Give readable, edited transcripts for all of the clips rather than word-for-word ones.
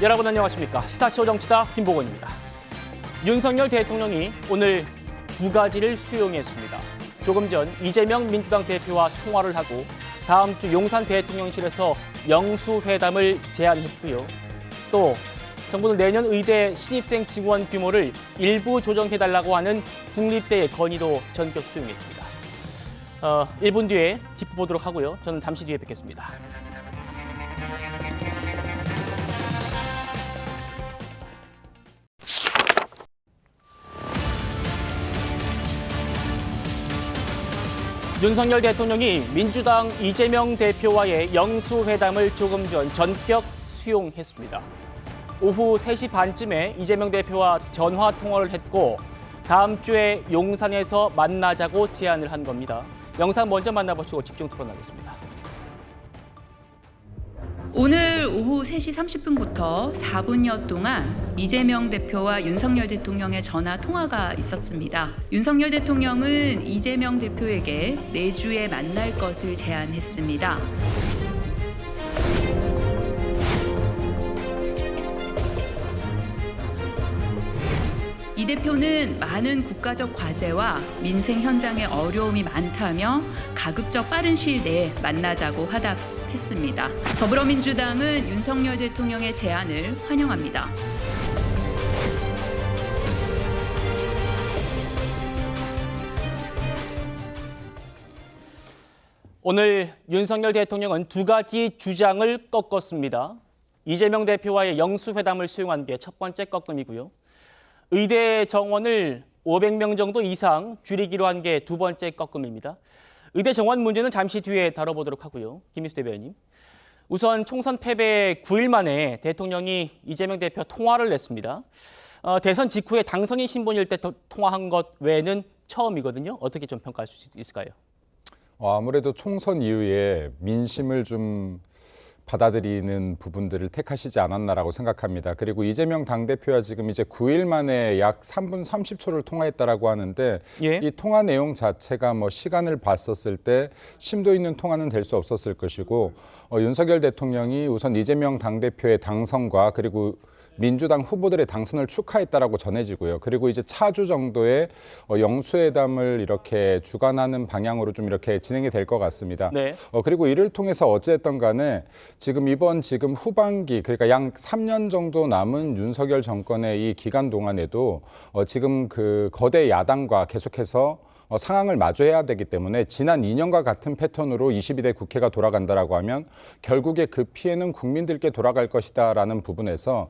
여러분 안녕하십니까. 스타쇼 정치다 김보건입니다. 윤석열 대통령이 오늘 두 가지를 수용했습니다. 조금 전 이재명 민주당 대표와 통화를 하고 다음 주 용산 대통령실에서 영수회담을 제안했고요. 또 정부는 내년 의대 신입생 지원 규모를 일부 조정해달라고 하는 국립대의 건의도 전격 수용했습니다. 1분 뒤에 짚어보도록 하고요. 저는 잠시 뒤에 뵙겠습니다. 윤석열 대통령이 민주당 이재명 대표와의 영수회담을 조금 전 전격 수용했습니다. 오후 3시 반쯤에 이재명 대표와 전화 통화를 했고 다음 주에 용산에서 만나자고 제안을 한 겁니다. 영상 먼저 만나보시고 집중 토론하겠습니다. 오늘 오후 3시 30분부터 4분여 동안 이재명 대표와 윤석열 대통령의 전화 통화가 있었습니다. 윤석열 대통령은 이재명 대표에게 내주에 만날 것을 제안했습니다. 이 대표는 많은 국가적 과제와 민생 현장의 어려움이 많다며 가급적 빠른 시일 내에 만나자고 화답했습니다. 더불어민주당은 윤석열 대통령의 제안을 환영합니다. 오늘 윤석열 대통령은 두 가지 주장을 꺾었습니다. 이재명 대표와의 영수회담을 수용한 게 첫 번째 꺾음이고요. 의대 정원을 500명 정도 이상 줄이기로 한 게 두 번째 꺾음입니다. 의대 정원 문제는 잠시 뒤에 다뤄보도록 하고요. 김희수 대변인. 우선 총선 패배 9일 만에 대통령이 이재명 대표 통화를 냈습니다. 대선 직후에 당선인 신분일 때 통화한 것 외에는 처음이거든요. 어떻게 좀 평가할 수 있을까요? 아무래도 총선 이후에 민심을 좀 받아들이는 부분들을 택하시지 않았나라고 생각합니다. 그리고 이재명 당대표와 지금 이제 9일 만에 약 3분 30초를 통화했다라고 하는데 예? 이 통화 내용 자체가 뭐 시간을 봤었을 때 심도 있는 통화는 될 수 없었을 것이고 윤석열 대통령이 우선 이재명 당대표의 당선과 그리고 민주당 후보들의 당선을 축하했다라고 전해지고요. 그리고 이제 차주 정도의 영수회담을 이렇게 주관하는 방향으로 좀 이렇게 진행이 될 것 같습니다. 네. 그리고 이를 통해서 어쨌든 간에 지금 후반기 그러니까 약 3년 정도 남은 윤석열 정권의 이 기간 동안에도 지금 그 거대 야당과 계속해서 상황을 마주해야 되기 때문에 지난 2년과 같은 패턴으로 22대 국회가 돌아간다라고 하면 결국에 그 피해는 국민들께 돌아갈 것이다라는 부분에서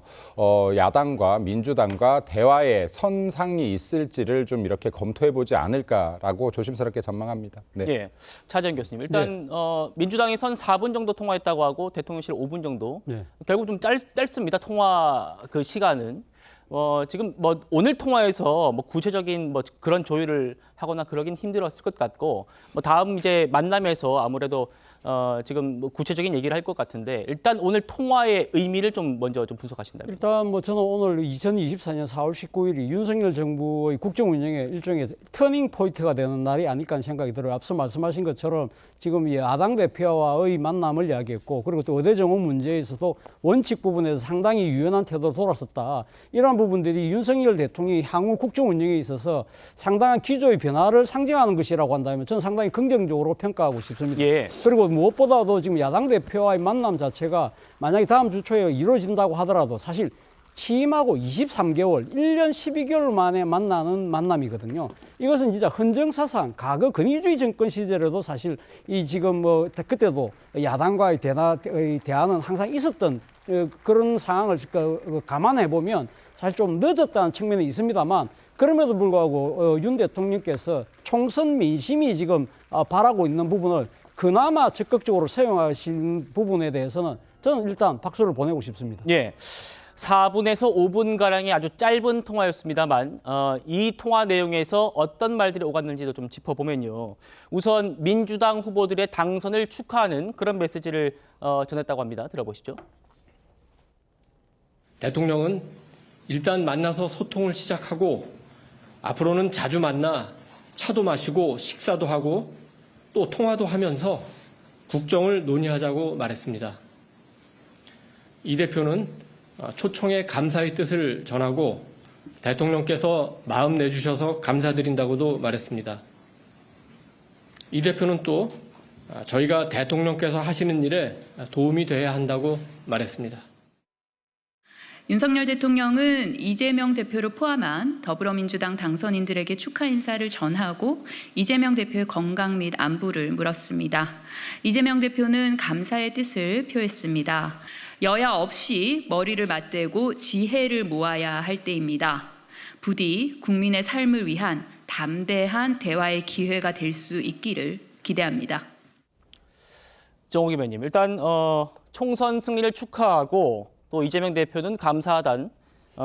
야당과 민주당과 대화의 선상이 있을지를 좀 이렇게 검토해보지 않을까라고 조심스럽게 전망합니다. 네. 예, 차재현 교수님. 일단 민주당에선 4분 정도 통화했다고 하고 대통령실 5분 정도. 네. 결국 좀 짧습니다. 통화 그 시간은. 지금 뭐 오늘 통화에서 뭐 구체적인 뭐 그런 조율을 하거나 그러긴 힘들었을 것 같고 뭐 다음 이제 만남에서 아무래도 지금 뭐 구체적인 얘기를 할 것 같은데 일단 오늘 통화의 의미를 좀 먼저 좀 분석하신다면. 일단 뭐 저는 오늘 2024년 4월 19일이 윤석열 정부의 국정 운영의 일종의 터닝 포인트가 되는 날이 아닐까 하는 생각이 들어요. 앞서 말씀하신 것처럼 지금 야당 대표와의 만남을 이야기했고 그리고 또 의대 정원 문제에 있어서도 원칙 부분에서 상당히 유연한 태도로 돌아섰다. 이러한 부분들이 윤석열 대통령이 향후 국정 운영에 있어서 상당한 기조의 변화를 상징하는 것이라고 한다면 저는 상당히 긍정적으로 평가하고 싶습니다. 예. 그리고 무엇보다도 지금 야당 대표와의 만남 자체가 만약에 다음 주 초에 이루어진다고 하더라도 사실 취임하고 23개월, 1년 12개월 만에 만나는 만남이거든요. 이것은 진짜 헌정사상, 과거 권위주의 정권 시절에도 사실 이 지금 뭐 그때도 야당과의 대화는 항상 있었던 그런 상황을 감안해 보면 사실 좀 늦었다는 측면이 있습니다만 그럼에도 불구하고 윤 대통령께서 총선 민심이 지금 바라고 있는 부분을 그나마 적극적으로 사용하신 부분에 대해서는 저는 일단 박수를 보내고 싶습니다. 예. 4분에서 5분가량의 아주 짧은 통화였습니다만 이 통화 내용에서 어떤 말들이 오갔는지도 좀 짚어보면요. 우선 민주당 후보들의 당선을 축하하는 그런 메시지를 전했다고 합니다. 들어보시죠. 대통령은 일단 만나서 소통을 시작하고 앞으로는 자주 만나 차도 마시고 식사도 하고 또 통화도 하면서 국정을 논의하자고 말했습니다. 이 대표는 초청에 감사의 뜻을 전하고 대통령께서 마음 내주셔서 감사드린다고도 말했습니다. 이 대표는 또 저희가 대통령께서 하시는 일에 도움이 돼야 한다고 말했습니다. 윤석열 대통령은 이재명 대표를 포함한 더불어민주당 당선인들에게 축하 인사를 전하고 이재명 대표의 건강 및 안부를 물었습니다. 이재명 대표는 감사의 뜻을 표했습니다. 여야 없이 머리를 맞대고 지혜를 모아야 할 때입니다. 부디 국민의 삶을 위한 담대한 대화의 기회가 될 수 있기를 기대합니다. 정옥 의원님, 일단 총선 승리를 축하하고 또 이재명 대표는 감사하다는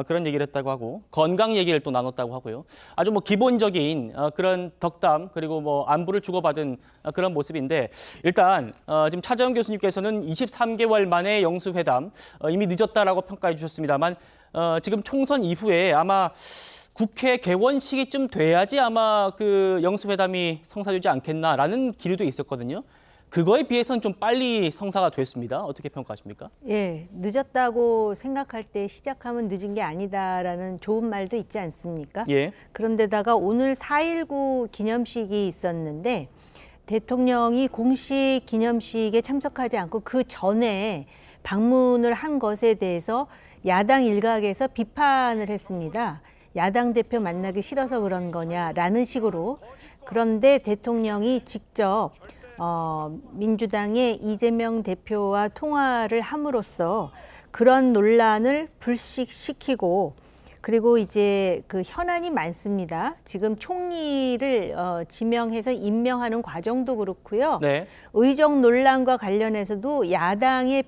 그런 얘기를 했다고 하고 건강 얘기를 또 나눴다고 하고요. 아주 뭐 기본적인 그런 덕담 그리고 뭐 안부를 주고받은 그런 모습인데 일단 지금 차재원 교수님께서는 23개월 만에 영수회담 이미 늦었다라고 평가해 주셨습니다만 지금 총선 이후에 아마 국회 개원 시기쯤 돼야지 아마 그 영수회담이 성사되지 않겠나라는 기류도 있었거든요. 그거에 비해서는 좀 빨리 성사가 됐습니다. 어떻게 평가하십니까? 예, 늦었다고 생각할 때 시작하면 늦은 게 아니다라는 좋은 말도 있지 않습니까? 예. 그런데다가 오늘 4.19 기념식이 있었는데 대통령이 공식 기념식에 참석하지 않고 그 전에 방문을 한 것에 대해서 야당 일각에서 비판을 했습니다. 야당 대표 만나기 싫어서 그런 거냐라는 식으로. 그런데 대통령이 직접 민주당의 이재명 대표와 통화를 함으로써 그런 논란을 불식시키고 그리고 이제 그 현안이 많습니다. 지금 총리를 지명해서 임명하는 과정도 그렇고요. 네. 의정 논란과 관련해서도 야당의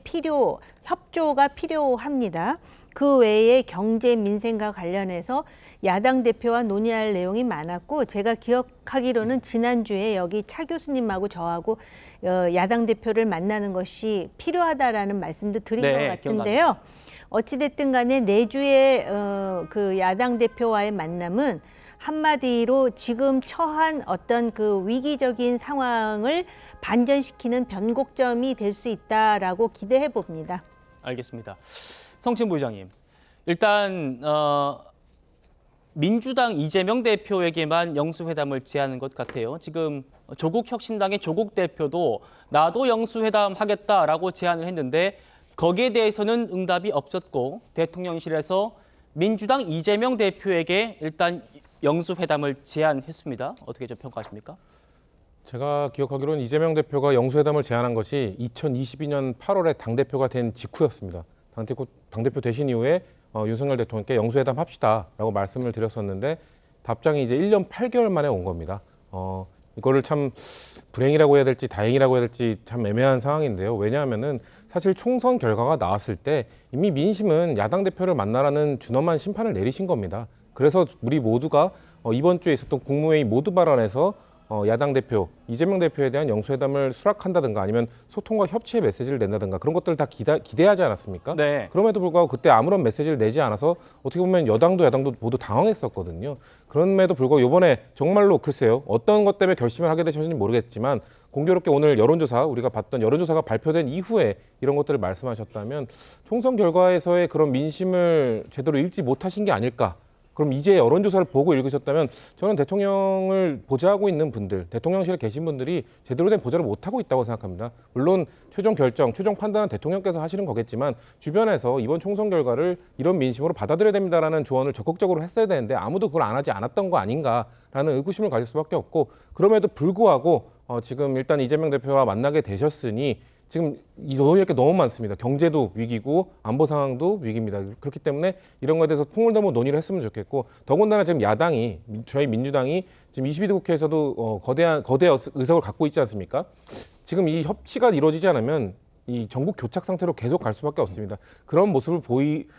협조가 필요합니다. 그 외에 경제 민생과 관련해서 야당 대표와 논의할 내용이 많았고 제가 기억하기로는 지난주에 여기 차 교수님하고 저하고 야당 대표를 만나는 것이 필요하다라는 말씀도 드린 네, 것 같은데요. 어찌됐든 간에 내주의 그 야당 대표와의 만남은 한마디로 지금 처한 어떤 그 위기적인 상황을 반전시키는 변곡점이 될 수 있다라고 기대해 봅니다. 알겠습니다. 성진 부의장님, 일단 민주당 이재명 대표에게만 영수회담을 제안한 것 같아요. 지금 조국혁신당의 조국 대표도 나도 영수회담 하겠다라고 제안을 했는데 거기에 대해서는 응답이 없었고 대통령실에서 민주당 이재명 대표에게 일단 영수회담을 제안했습니다. 어떻게 좀 평가하십니까? 제가 기억하기로는 이재명 대표가 영수회담을 제안한 것이 2022년 8월에 당대표가 된 직후였습니다. 당대표 되신 이후에 윤석열 대통령께 영수회담 합시다라고 말씀을 드렸었는데 답장이 이제 1년 8개월 만에 온 겁니다. 이거를 참 불행이라고 해야 될지 다행이라고 해야 될지 참 애매한 상황인데요. 왜냐하면은 사실 총선 결과가 나왔을 때 이미 민심은 야당 대표를 만나라는 준엄한 심판을 내리신 겁니다. 그래서 우리 모두가 이번 주에 있었던 국무회의 모두 발언에서 야당 대표, 이재명 대표에 대한 영수회담을 수락한다든가 아니면 소통과 협치의 메시지를 낸다든가 그런 것들을 다 기대하지 않았습니까? 네. 그럼에도 불구하고 그때 아무런 메시지를 내지 않아서 어떻게 보면 여당도 야당도 모두 당황했었거든요. 그럼에도 불구하고 이번에 정말로 글쎄요. 어떤 것 때문에 결심을 하게 되셨는지 모르겠지만 공교롭게 오늘 여론조사, 우리가 봤던 여론조사가 발표된 이후에 이런 것들을 말씀하셨다면 총선 결과에서의 그런 민심을 제대로 읽지 못하신 게 아닐까. 그럼 이제 여론조사를 보고 읽으셨다면 저는 대통령을 보좌하고 있는 분들, 대통령실에 계신 분들이 제대로 된 보좌를 못하고 있다고 생각합니다. 물론 최종 결정, 최종 판단은 대통령께서 하시는 거겠지만 주변에서 이번 총선 결과를 이런 민심으로 받아들여야 됩니다라는 조언을 적극적으로 했어야 되는데 아무도 그걸 안 하지 않았던 거 아닌가라는 의구심을 가질 수밖에 없고 그럼에도 불구하고 지금 일단 이재명 대표와 만나게 되셨으니 지금 논의할 게 너무 많습니다. 경제도 위기고 안보 상황도 위기입니다. 그렇기 때문에 이런 거에 대해서 통을 넘어 논의를 했으면 좋겠고 더군다나 지금 야당이 저희 민주당이 지금 22대 국회에서도 거대 의석을 갖고 있지 않습니까? 지금 이 협치가 이루어지지 않으면 이 전국 교착 상태로 계속 갈 수밖에 없습니다. 그런 모습을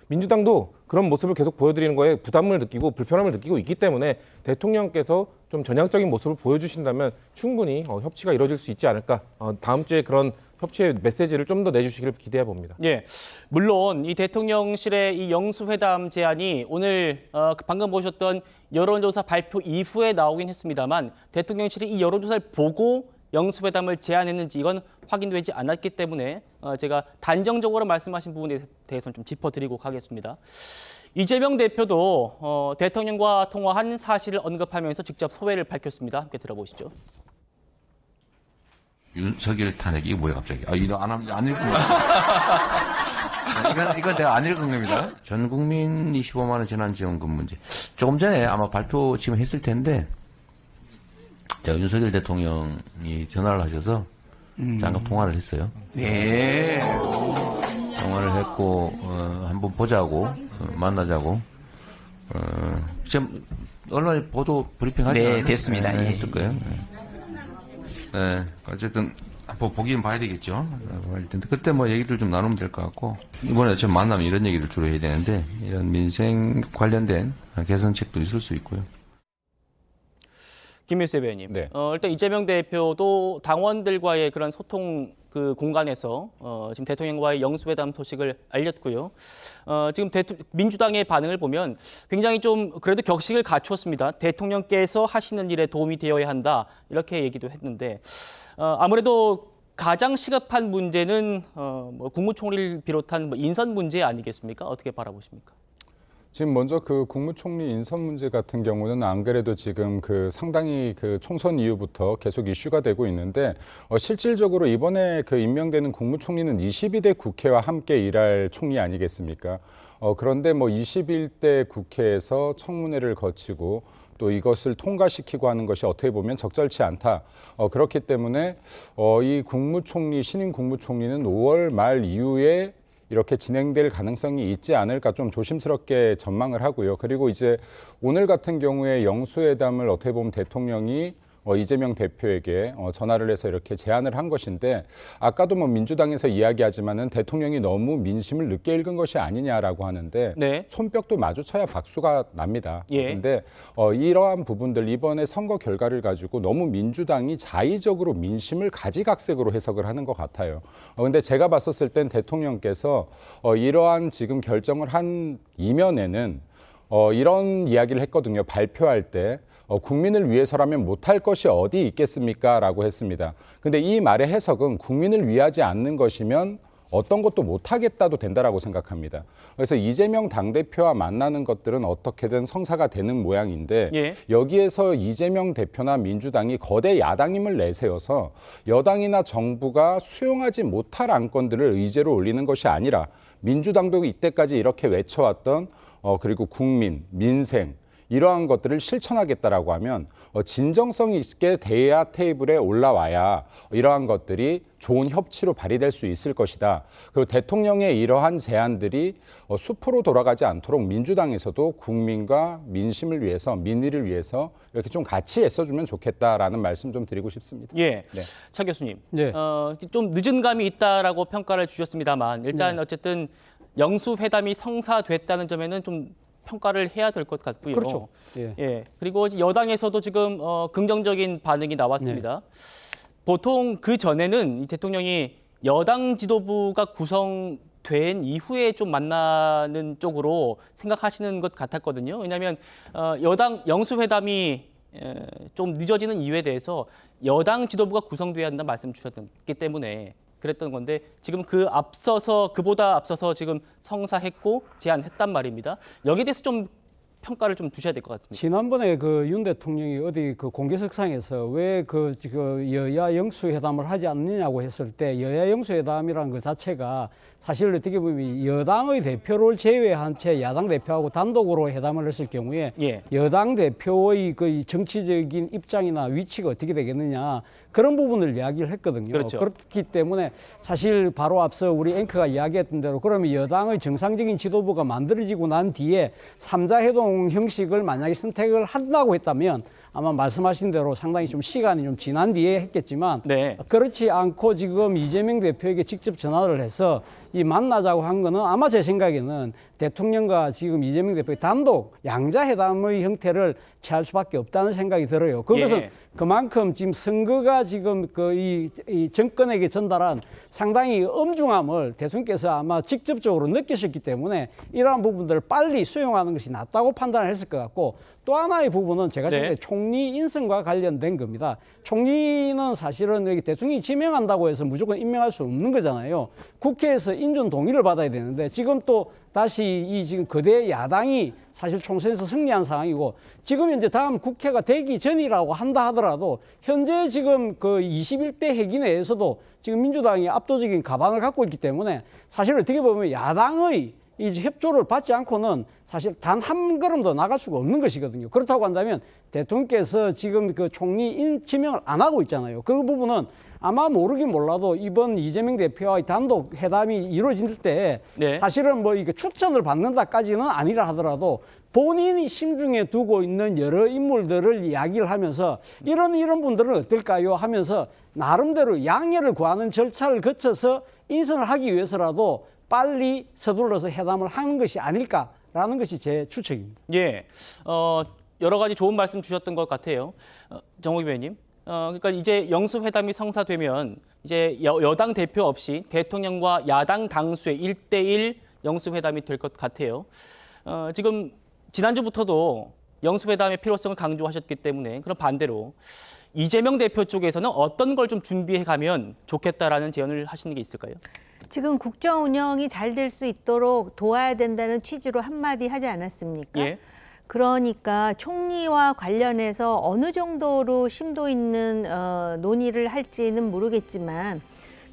민주당도 그런 모습을 계속 보여드리는 거에 부담을 느끼고 불편함을 느끼고 있기 때문에 대통령께서 좀 전향적인 모습을 보여주신다면 충분히 협치가 이루어질 수 있지 않을까. 다음 주에 그런 협치의 메시지를 좀 더 내주시기를 기대해 봅니다. 예, 물론 이 대통령실의 이 영수회담 제안이 오늘 방금 보셨던 여론조사 발표 이후에 나오긴 했습니다만 대통령실이 이 여론조사를 보고 영수회담을 제안했는지 이건 확인되지 않았기 때문에 제가 단정적으로 말씀하신 부분에 대해서는 좀 짚어드리고 가겠습니다. 이재명 대표도 대통령과 통화한 사실을 언급하면서 직접 소회를 밝혔습니다. 함께 들어보시죠. 윤석열 탄핵 이게 뭐야 갑자기? 이거 안 읽은 거. 이건 내가 안 읽은 겁니다. 전 국민 25만 원 재난지원금 문제. 조금 전에 아마 발표 지금 했을 텐데 제가 윤석열 대통령이 전화를 하셔서 잠깐 통화를 했어요. 네. 통화를 했고 한번 보자고 만나자고. 지금 언론에 보도 브리핑 하지 않았나요? 네, 됐습니다. 네, 예. 했을 거예요. 네, 어쨌든 한번 보기는 봐야 되겠죠. 그때 뭐 얘기들 좀 나누면 될 것 같고 이번에 좀 만나면 이런 얘기를 주로 해야 되는데 이런 민생 관련된 개선책도 있을 수 있고요. 김일수 대변인. 네. 일단 이재명 대표도 당원들과의 그런 소통 그 공간에서 지금 대통령과의 영수회담 소식을 알렸고요. 지금 민주당의 반응을 보면 굉장히 좀 그래도 격식을 갖추었습니다. 대통령께서 하시는 일에 도움이 되어야 한다 이렇게 얘기도 했는데 아무래도 가장 시급한 문제는 뭐 국무총리를 비롯한 뭐 인선 문제 아니겠습니까? 어떻게 바라보십니까? 지금 먼저 그 국무총리 인선 문제 같은 경우는 안 그래도 지금 그 상당히 그 총선 이후부터 계속 이슈가 되고 있는데 실질적으로 이번에 그 임명되는 국무총리는 22대 국회와 함께 일할 총리 아니겠습니까? 그런데 뭐 21대 국회에서 청문회를 거치고 또 이것을 통과시키고 하는 것이 어떻게 보면 적절치 않다. 그렇기 때문에 이 국무총리 신임 국무총리는 5월 말 이후에 이렇게 진행될 가능성이 있지 않을까 좀 조심스럽게 전망을 하고요. 그리고 이제 오늘 같은 경우에 영수회담을 어떻게 보면 대통령이 이재명 대표에게 전화를 해서 이렇게 제안을 한 것인데 아까도 뭐 민주당에서 이야기하지만은 대통령이 너무 민심을 늦게 읽은 것이 아니냐라고 하는데 네. 손뼉도 마주쳐야 박수가 납니다. 예. 그런데 이러한 부분들 이번에 선거 결과를 가지고 너무 민주당이 자의적으로 민심을 가지각색으로 해석을 하는 것 같아요. 그런데 제가 봤었을 땐 대통령께서 이러한 지금 결정을 한 이면에는 이런 이야기를 했거든요. 발표할 때. 국민을 위해서라면 못할 것이 어디 있겠습니까? 라고 했습니다. 근데 이 말의 해석은 국민을 위하지 않는 것이면 어떤 것도 못하겠다도 된다라고 생각합니다. 그래서 이재명 당대표와 만나는 것들은 어떻게든 성사가 되는 모양인데 예. 여기에서 이재명 대표나 민주당이 거대 야당임을 내세워서 여당이나 정부가 수용하지 못할 안건들을 의제로 올리는 것이 아니라 민주당도 이때까지 이렇게 외쳐왔던 그리고 국민, 민생 이러한 것들을 실천하겠다라고 하면 진정성 있게 대화 테이블에 올라와야 이러한 것들이 좋은 협치로 발휘될 수 있을 것이다. 그리고 대통령의 이러한 제안들이 수포로 돌아가지 않도록 민주당에서도 국민과 민심을 위해서 민의를 위해서 이렇게 좀 같이 애써주면 좋겠다라는 말씀 좀 드리고 싶습니다. 예, 네. 차 교수님. 네. 좀 늦은 감이 있다라고 평가를 주셨습니다만 일단 어쨌든 영수회담이 성사됐다는 점에는 좀 평가를 해야 될 것 같고요. 그렇죠. 예. 예. 그리고 여당에서도 지금 긍정적인 반응이 나왔습니다. 보통 그 전에는 이 대통령이 여당 지도부가 구성된 이후에 좀 만나는 쪽으로 생각하시는 것 같았거든요. 왜냐하면 여당 영수회담이 좀 늦어지는 이유에 대해서 여당 지도부가 구성돼야 한다는 말씀 주셨기 때문에 그랬던 건데 지금 그보다 앞서서 지금 성사했고 제안했단 말입니다. 여기에 대해서 좀 평가를 좀 주셔야 될 것 같습니다. 지난번에 그 윤 대통령이 어디 그 공개석상에서 왜 그 여야 영수회담을 하지 않느냐고 했을 때 여야 영수회담이라는 것 자체가 사실 어떻게 보면 여당의 대표를 제외한 채 야당 대표하고 단독으로 회담을 했을 경우에 예. 여당 대표의 그 정치적인 입장이나 위치가 어떻게 되겠느냐 그런 부분을 이야기를 했거든요. 그렇죠. 그렇기 때문에 사실 바로 앞서 우리 앵커가 이야기했던 대로 그러면 여당의 정상적인 지도부가 만들어지고 난 뒤에 3자 회동 형식을 만약에 선택을 한다고 했다면 아마 말씀하신 대로 상당히 좀 시간이 좀 지난 뒤에 했겠지만 네. 그렇지 않고 지금 이재명 대표에게 직접 전화를 해서 이 만나자고 한 거는 아마 제 생각에는 대통령과 지금 이재명 대표의 단독 양자회담의 형태를 취할 수밖에 없다는 생각이 들어요. 그것은 예. 그만큼 지금 선거가 지금 이 정권에게 전달한 상당히 엄중함을 대통령께서 아마 직접적으로 느끼셨기 때문에 이러한 부분들을 빨리 수용하는 것이 낫다고 판단을 했을 것 같고, 또 하나의 부분은 제가 네. 생각에 총리 인선과 관련된 겁니다. 총리는 사실은 여기 대통령이 지명한다고 해서 무조건 임명할 수 없는 거잖아요. 국회에서 인준 동의를 받아야 되는데 지금 또 다시 이 지금 거대 야당이 사실 총선에서 승리한 상황이고, 지금 이제 다음 국회가 되기 전이라고 한다 하더라도 현재 지금 그 21대 회기 내에서도 지금 민주당이 압도적인 가반을 갖고 있기 때문에 사실 어떻게 보면 야당의 이 협조를 받지 않고는 사실 단 한 걸음도 나갈 수가 없는 것이거든요. 그렇다고 한다면 대통령께서 지금 그 총리 지명을 안 하고 있잖아요. 그 부분은 아마 모르긴 몰라도 이번 이재명 대표와의 단독 회담이 이루어질 때 네. 사실은 뭐 이게 추천을 받는다까지는 아니라 하더라도 본인이 심중에 두고 있는 여러 인물들을 이야기를 하면서 이런 분들은 어떨까요 하면서 나름대로 양해를 구하는 절차를 거쳐서 인선을 하기 위해서라도 빨리 서둘러서 회담을 하는 것이 아닐까라는 것이 제 추측입니다. 예, 여러 가지 좋은 말씀 주셨던 것 같아요. 정호기 의원님. 그러니까 이제 영수회담이 성사되면 이제 여당 대표 없이 대통령과 야당 당수의 1대1 영수회담이 될 것 같아요. 지금 지난주부터도 영수회담의 필요성을 강조하셨기 때문에 그런 반대로 이재명 대표 쪽에서는 어떤 걸 좀 준비해 가면 좋겠다라는 제언을 하시는 게 있을까요? 지금 국정 운영이 잘 될 수 있도록 도와야 된다는 취지로 한마디 하지 않았습니까? 예. 그러니까 총리와 관련해서 어느 정도로 심도 있는 논의를 할지는 모르겠지만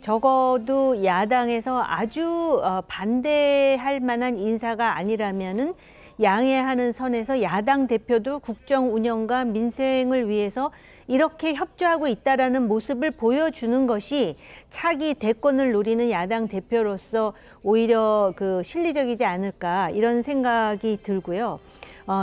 적어도 야당에서 아주 반대할 만한 인사가 아니라면은 양해하는 선에서 야당 대표도 국정 운영과 민생을 위해서 이렇게 협조하고 있다라는 모습을 보여주는 것이 차기 대권을 노리는 야당 대표로서 오히려 그 실리적이지 않을까 이런 생각이 들고요.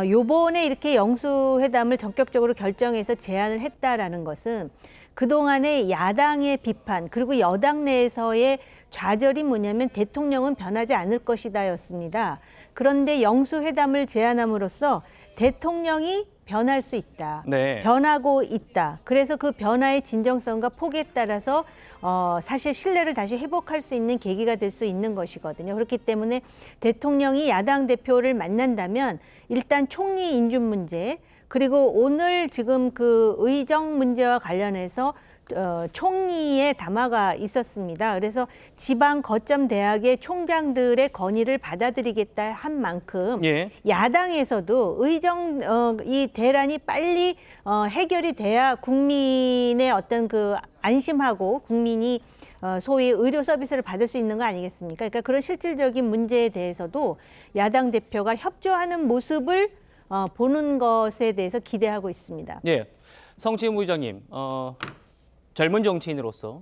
요번에 이렇게 영수회담을 전격적으로 결정해서 제안을 했다라는 것은 그동안의 야당의 비판 그리고 여당 내에서의 좌절이 뭐냐면 대통령은 변하지 않을 것이다였습니다. 그런데 영수회담을 제안함으로써 대통령이 변할 수 있다. 네. 변하고 있다. 그래서 그 변화의 진정성과 폭에 따라서 사실 신뢰를 다시 회복할 수 있는 계기가 될 수 있는 것이거든요. 그렇기 때문에 대통령이 야당 대표를 만난다면 일단 총리 인준 문제 그리고 오늘 지금 그 의정 문제와 관련해서 총리의 담화가 있었습니다. 그래서 지방 거점 대학의 총장들의 건의를 받아들이겠다 한 만큼 예. 야당에서도 의정 이 대란이 빨리 해결이 돼야 국민의 어떤 그 안심하고 국민이 소위 의료 서비스를 받을 수 있는 거 아니겠습니까? 그러니까 그런 실질적인 문제에 대해서도 야당 대표가 협조하는 모습을 보는 것에 대해서 기대하고 있습니다. 예. 성치훈 부의장님, 젊은 정치인으로서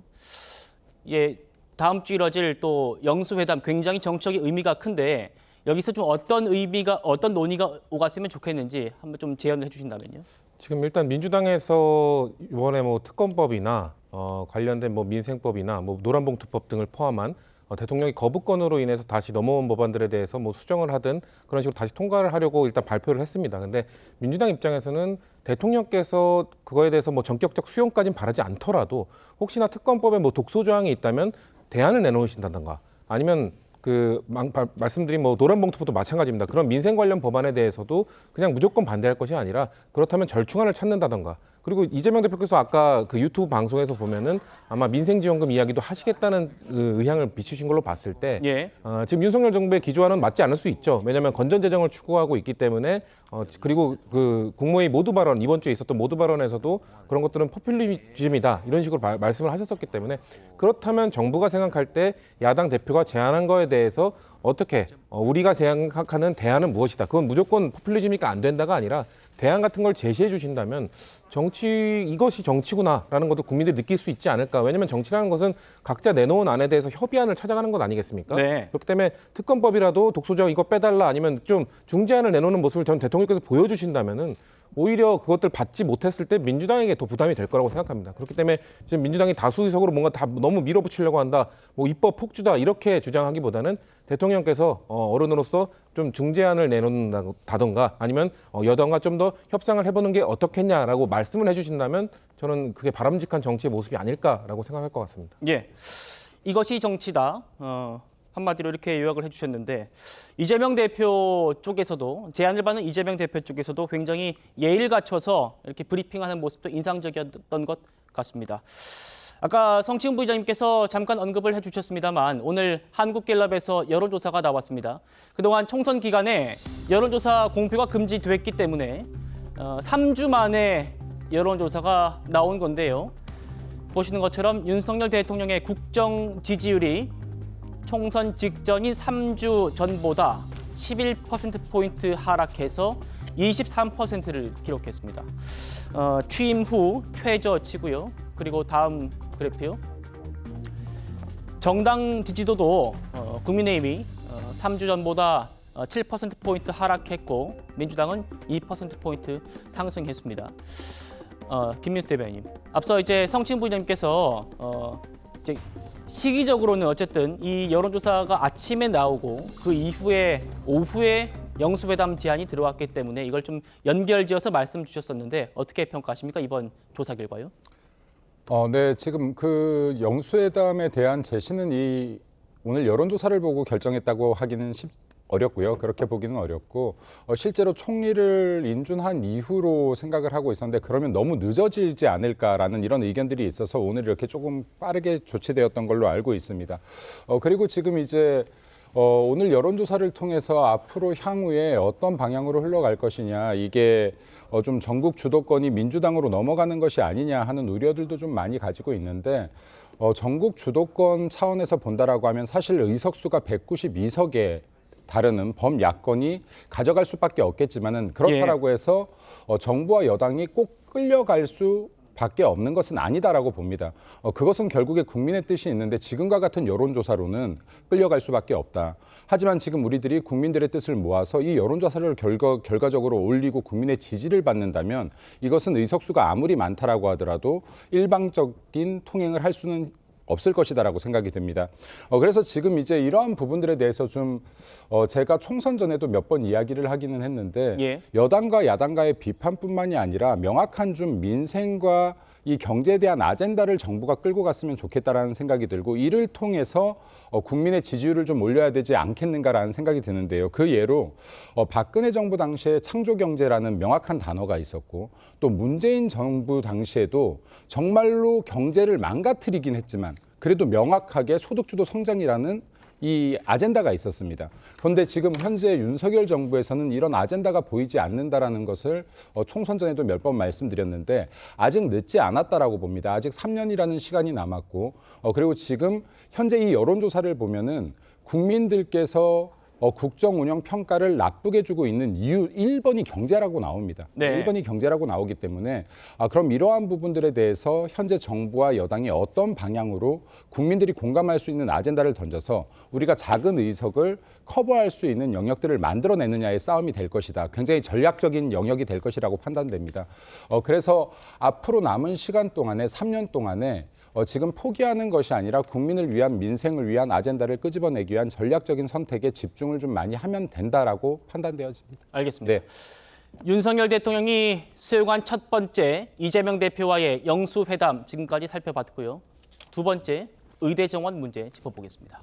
예, 다음 주 이뤄질 또 영수회담 굉장히 정치적인 의미가 큰데 여기서 좀 어떤 논의가 오갔으면 좋겠는지 한번 좀 제언을 해주신다면요. 지금 일단 민주당에서 이번에 뭐 특검법이나 관련된 뭐 민생법이나 뭐 노란봉투법 등을 포함한 대통령이 거부권으로 인해서 다시 넘어온 법안들에 대해서 뭐 수정을 하든 그런 식으로 다시 통과를 하려고 일단 발표를 했습니다. 근데 민주당 입장에서는 대통령께서 그거에 대해서 뭐 전격적 수용까지는 바라지 않더라도 혹시나 특검법에 뭐 독소 조항이 있다면 대안을 내놓으신다던가 아니면 말씀드린 뭐 노란봉투법도 마찬가지입니다. 그런 민생 관련 법안에 대해서도 그냥 무조건 반대할 것이 아니라 그렇다면 절충안을 찾는다던가 그리고 이재명 대표께서 아까 그 유튜브 방송에서 보면은 아마 민생지원금 이야기도 하시겠다는 의향을 비추신 걸로 봤을 때 예. 지금 윤석열 정부의 기조와는 맞지 않을 수 있죠. 왜냐하면 건전재정을 추구하고 있기 때문에 그리고 그 국무회의 모두 발언 이번 주에 있었던 모두 발언에서도 그런 것들은 포퓰리즘이다 이런 식으로 말씀을 하셨었기 때문에 그렇다면 정부가 생각할 때 야당 대표가 제안한 거에 대해서 어떻게 우리가 생각하는 대안은 무엇이다. 그건 무조건 포퓰리즘이니까 안 된다가 아니라 대안 같은 걸 제시해 주신다면 이것이 정치구나라는 것도 국민들이 느낄 수 있지 않을까. 왜냐하면 정치라는 것은 각자 내놓은 안에 대해서 협의안을 찾아가는 것 아니겠습니까? 네. 그렇기 때문에 특검법이라도 독소조항 이거 빼달라 아니면 좀 중재안을 내놓는 모습을 전 대통령께서 보여주신다면은 오히려 그것들 받지 못했을 때 민주당에게 더 부담이 될 거라고 생각합니다. 그렇기 때문에 지금 민주당이 다수 의석으로 뭔가 다 너무 밀어붙이려고 한다, 뭐 입법 폭주다 이렇게 주장하기보다는 대통령께서 어른으로서 좀 중재안을 내놓는다던가 아니면 여당과 좀 더 협상을 해보는 게 어떻겠냐라고 말씀을 해주신다면 저는 그게 바람직한 정치의 모습이 아닐까라고 생각할 것 같습니다. 예, 이것이 정치다. 한마디로 이렇게 요약을 해주셨는데 이재명 대표 쪽에서도 제안을 받는 이재명 대표 쪽에서도 굉장히 예의를 갖춰서 이렇게 브리핑하는 모습도 인상적이었던 것 같습니다. 아까 성치훈 부의장님께서 잠깐 언급을 해주셨습니다만 오늘 한국갤럽에서 여론조사가 나왔습니다. 그동안 총선 기간에 여론조사 공표가 금지됐기 때문에 3주 만에 여론조사가 나온 건데요. 보시는 것처럼 윤석열 대통령의 국정 지지율이 총선 직전인 3주 전보다 11%포인트 하락해서 23%를 기록했습니다. 취임 후 최저치고요. 그리고 다음 그래프요. 정당 지지도도 국민의힘이 3주 전보다 7%포인트 하락했고 민주당은 2%포인트 상승했습니다. 김민수 대변인, 앞서 이제 성치훈 부의장님께서 이제 시기적으로는 어쨌든 이 여론조사가 아침에 나오고 그 이후에 오후에 영수회담 제안이 들어왔기 때문에 이걸 좀 연결지어서 말씀 주셨었는데 어떻게 평가하십니까? 이번 조사 결과요? 네, 지금 그 영수회담에 대한 제시는 이 오늘 여론조사를 보고 결정했다고 하기는 어렵고요. 그렇게 보기는 어렵고 실제로 총리를 인준한 이후로 생각을 하고 있었는데 그러면 너무 늦어지지 않을까라는 이런 의견들이 있어서 오늘 이렇게 조금 빠르게 조치되었던 걸로 알고 있습니다. 그리고 지금 이제 오늘 여론조사를 통해서 앞으로 향후에 어떤 방향으로 흘러갈 것이냐, 이게 좀 전국 주도권이 민주당으로 넘어가는 것이 아니냐 하는 우려들도 좀 많이 가지고 있는데 전국 주도권 차원에서 본다라고 하면 사실 의석수가 192석에 다르는 범야권이 가져갈 수밖에 없겠지만은 그렇다라고 해서 정부와 여당이 꼭 끌려갈 수밖에 없는 것은 아니다라고 봅니다. 그것은 결국에 국민의 뜻이 있는데 지금과 같은 여론조사로는 끌려갈 수밖에 없다. 하지만 지금 우리들이 국민들의 뜻을 모아서 이 여론조사를 결과적으로 올리고 국민의 지지를 받는다면 이것은 의석수가 아무리 많다라고 하더라도 일방적인 통행을 할 수는 없을 것이다라고 생각이 듭니다. 그래서 지금 이제 이러한 부분들에 대해서 좀 제가 총선 전에도 몇 번 이야기를 하기는 했는데 예. 여당과 야당과의 비판뿐만이 아니라 명확한 좀 민생과 이 경제에 대한 아젠다를 정부가 끌고 갔으면 좋겠다라는 생각이 들고 이를 통해서 국민의 지지율을 좀 올려야 되지 않겠는가라는 생각이 드는데요. 그 예로 박근혜 정부 당시에 창조경제라는 명확한 단어가 있었고 또 문재인 정부 당시에도 정말로 경제를 망가뜨리긴 했지만 그래도 명확하게 소득주도 성장이라는 이 아젠다가 있었습니다. 그런데 지금 현재 윤석열 정부에서는 이런 아젠다가 보이지 않는다라는 것을 총선 전에도 몇 번 말씀드렸는데 아직 늦지 않았다라고 봅니다. 아직 3년이라는 시간이 남았고 그리고 지금 현재 이 여론조사를 보면은 국민들께서 국정 운영 평가를 나쁘게 주고 있는 이유 1번이 경제라고 나옵니다. 네. 1번이 경제라고 나오기 때문에 그럼 이러한 부분들에 대해서 현재 정부와 여당이 어떤 방향으로 국민들이 공감할 수 있는 아젠다를 던져서 우리가 작은 의석을 커버할 수 있는 영역들을 만들어내느냐의 싸움이 될 것이다. 굉장히 전략적인 영역이 될 것이라고 판단됩니다. 그래서 앞으로 남은 시간 동안에 3년 동안에 지금 포기하는 것이 아니라 국민을 위한 민생을 위한 아젠다를 끄집어내기 위한 전략적인 선택에 집중을 좀 많이 하면 된다라고 판단되어집니다. 알겠습니다. 네. 윤석열 대통령이 수용한 첫 번째 이재명 대표와의 영수회담 지금까지 살펴봤고요. 두 번째 의대 정원 문제 짚어보겠습니다.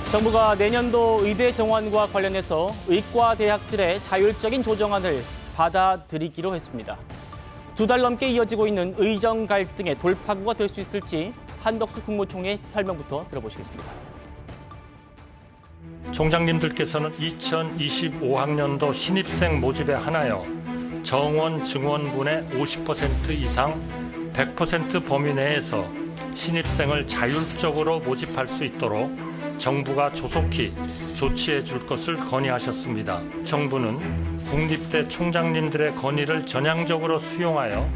정부가 내년도 의대 정원과 관련해서 의과 대학들의 자율적인 조정안을 받아들이기로 했습니다. 2달 넘게 이어지고 있는 의정 갈등의 돌파구가 될 수 있을지 한덕수 국무총리의 설명부터 들어보시겠습니다. 총장님들께서는 2025학년도 신입생 모집에 한하여 정원 증원분의 50% 이상 100% 범위 내에서 신입생을 자율적으로 모집할 수 있도록 정부가 조속히 조치해 줄 것을 건의하셨습니다. 정부는 국립대 총장님들의 건의를 전향적으로 수용하여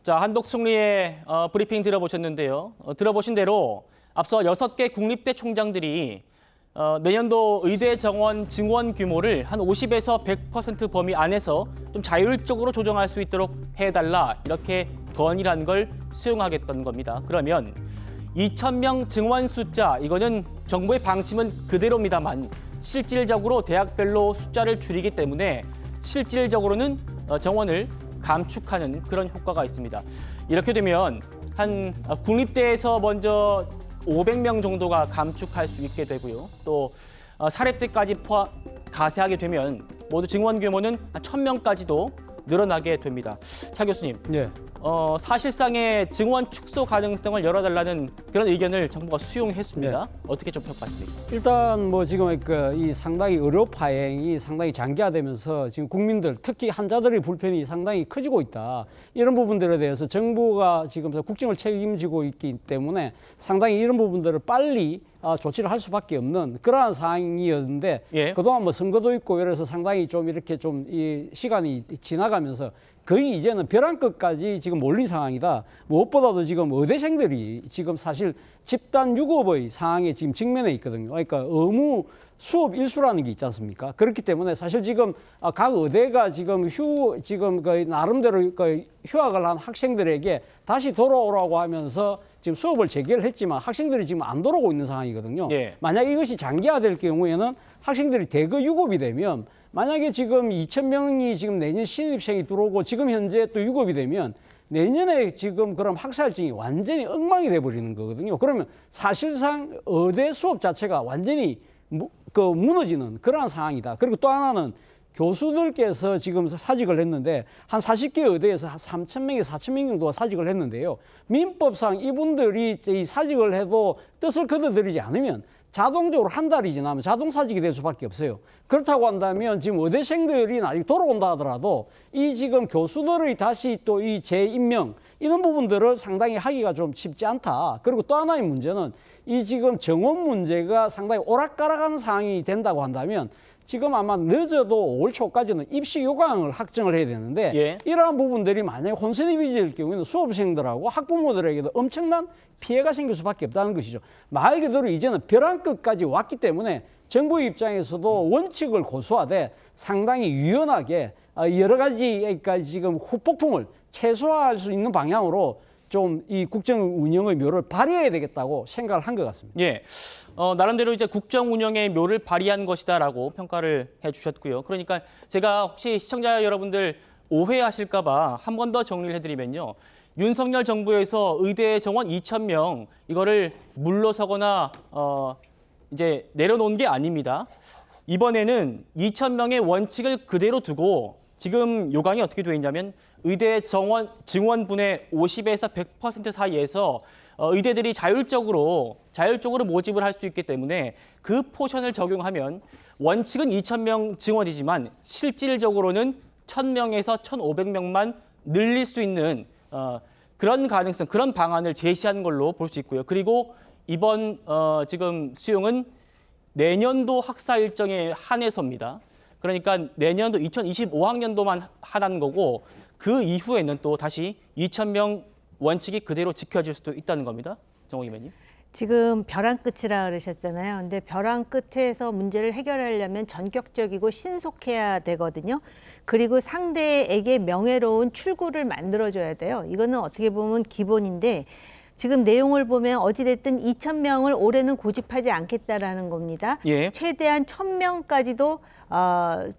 자, 한덕수 총리의 브리핑 들어보셨는데요. 들어보신 대로 앞서 6개 국립대 총장들이 내년도 의대 정원 증원 규모를 한 50에서 100% 범위 안에서 좀 자율적으로 조정할 수 있도록 해달라 이렇게 건의한 걸 수용하겠다는 겁니다. 그러면 2,000명 증원 숫자 이거는 정부의 방침은 그대로입니다만 실질적으로 대학별로 숫자를 줄이기 때문에 실질적으로는 정원을 감축하는 그런 효과가 있습니다. 이렇게 되면 한 국립대에서 먼저 500명 정도가 감축할 수 있게 되고요. 또 사립대까지 가세하게 되면 모두 증원 규모는 1,000명까지도 늘어나게 됩니다. 차 교수님, 예. 사실상의 증원 축소 가능성을 열어달라는 그런 의견을 정부가 수용했습니다. 어떻게 좀 평가하십니까? 일단 뭐 지금 이 상당히 의료 파행이 상당히 장기화되면서 지금 국민들 특히 환자들의 불편이 상당히 커지고 있다. 이런 부분들에 대해서 정부가 지금 국정을 책임지고 있기 때문에 상당히 이런 부분들을 빨리 조치를 할 수밖에 없는 그러한 상황이었는데 예. 그동안 뭐 선거도 있고 이래서 상당히 좀 이렇게 좀 이 시간이 지나가면서 거의 이제는 벼랑 끝까지 지금 몰린 상황이다. 무엇보다도 지금 의대생들이 지금 사실 집단 유급의 상황에 지금 직면해 있거든요. 그러니까 의무 수업 일수라는 게 있지 않습니까? 그렇기 때문에 사실 지금 각 의대가 지금 지금 나름대로 휴학을 한 학생들에게 다시 돌아오라고 하면서 지금 수업을 재개를 했지만 학생들이 지금 안 돌아오고 있는 상황이거든요. 예. 만약 이것이 장기화될 경우에는 학생들이 대거 유급이 되면 만약에 지금 2,000명이 지금 내년 신입생이 들어오고 지금 현재 또 유급이 되면 내년에 지금 그럼 학사일정이 완전히 엉망이 돼버리는 거거든요. 그러면 사실상 의대 수업 자체가 완전히 무너지는 그러한 상황이다. 그리고 또 하나는 교수들께서 지금 사직을 했는데 한 40개 의대에서 한 3,000명에서 4,000명 정도가 사직을 했는데요. 민법상 이분들이 이 사직을 해도 뜻을 거둬들이지 않으면 자동적으로 한 달이 지나면 자동 사직이 될 수밖에 없어요. 그렇다고 한다면 지금 의대생들이 나중에 돌아온다 하더라도 이 지금 교수들의 다시 또 이 재임명 이런 부분들을 상당히 하기가 좀 쉽지 않다. 그리고 또 하나의 문제는 이 지금 정원 문제가 상당히 오락가락하는 상황이 된다고 한다면 지금 아마 늦어도 5월 초까지는 입시 요강을 확정을 해야 되는데 예. 이러한 부분들이 만약에 혼선이 빚을 경우에는 수험생들하고 학부모들에게도 엄청난 피해가 생길 수밖에 없다는 것이죠. 말 그대로 이제는 벼랑 끝까지 왔기 때문에 정부의 입장에서도 원칙을 고수하되 상당히 유연하게 여러 가지 그러니까 지금 후폭풍을 최소화할 수 있는 방향으로 좀 이 국정 운영의 묘를 발휘해야 되겠다고 생각을 한 것 같습니다. 예, 나름대로 이제 국정 운영의 묘를 발휘한 것이다라고 평가를 해주셨고요. 그러니까 제가 혹시 시청자 여러분들 오해하실까봐 한 번 더 정리를 해드리면요. 윤석열 정부에서 의대 정원 2,000명 이거를 물러서거나 이제 내려놓은 게 아닙니다. 이번에는 2,000명의 원칙을 그대로 두고 지금 요강이 어떻게 되어 있냐면 의대 정원 증원분의 50에서 100% 사이에서 의대들이 자율적으로 모집을 할 수 있기 때문에 그 포션을 적용하면 원칙은 2,000명 증원이지만 실질적으로는 1,000명에서 1,500명만 늘릴 수 있는 그런 가능성, 그런 방안을 제시한 걸로 볼 수 있고요. 그리고 이번 지금 수용은 내년도 학사 일정에 한해서입니다. 그러니까 내년도 2025학년도만 하는 거고 그 이후에는 또 다시 2,000명 원칙이 그대로 지켜질 수도 있다는 겁니다. 정옥 의원님. 지금 벼랑 끝이라 그러셨잖아요. 근데 벼랑 끝에서 문제를 해결하려면 전격적이고 신속해야 되거든요. 그리고 상대에게 명예로운 출구를 만들어줘야 돼요. 이거는 어떻게 보면 기본인데 지금 내용을 보면 어찌됐든 2,000명을 올해는 고집하지 않겠다라는 겁니다. 예. 최대한 1,000명까지도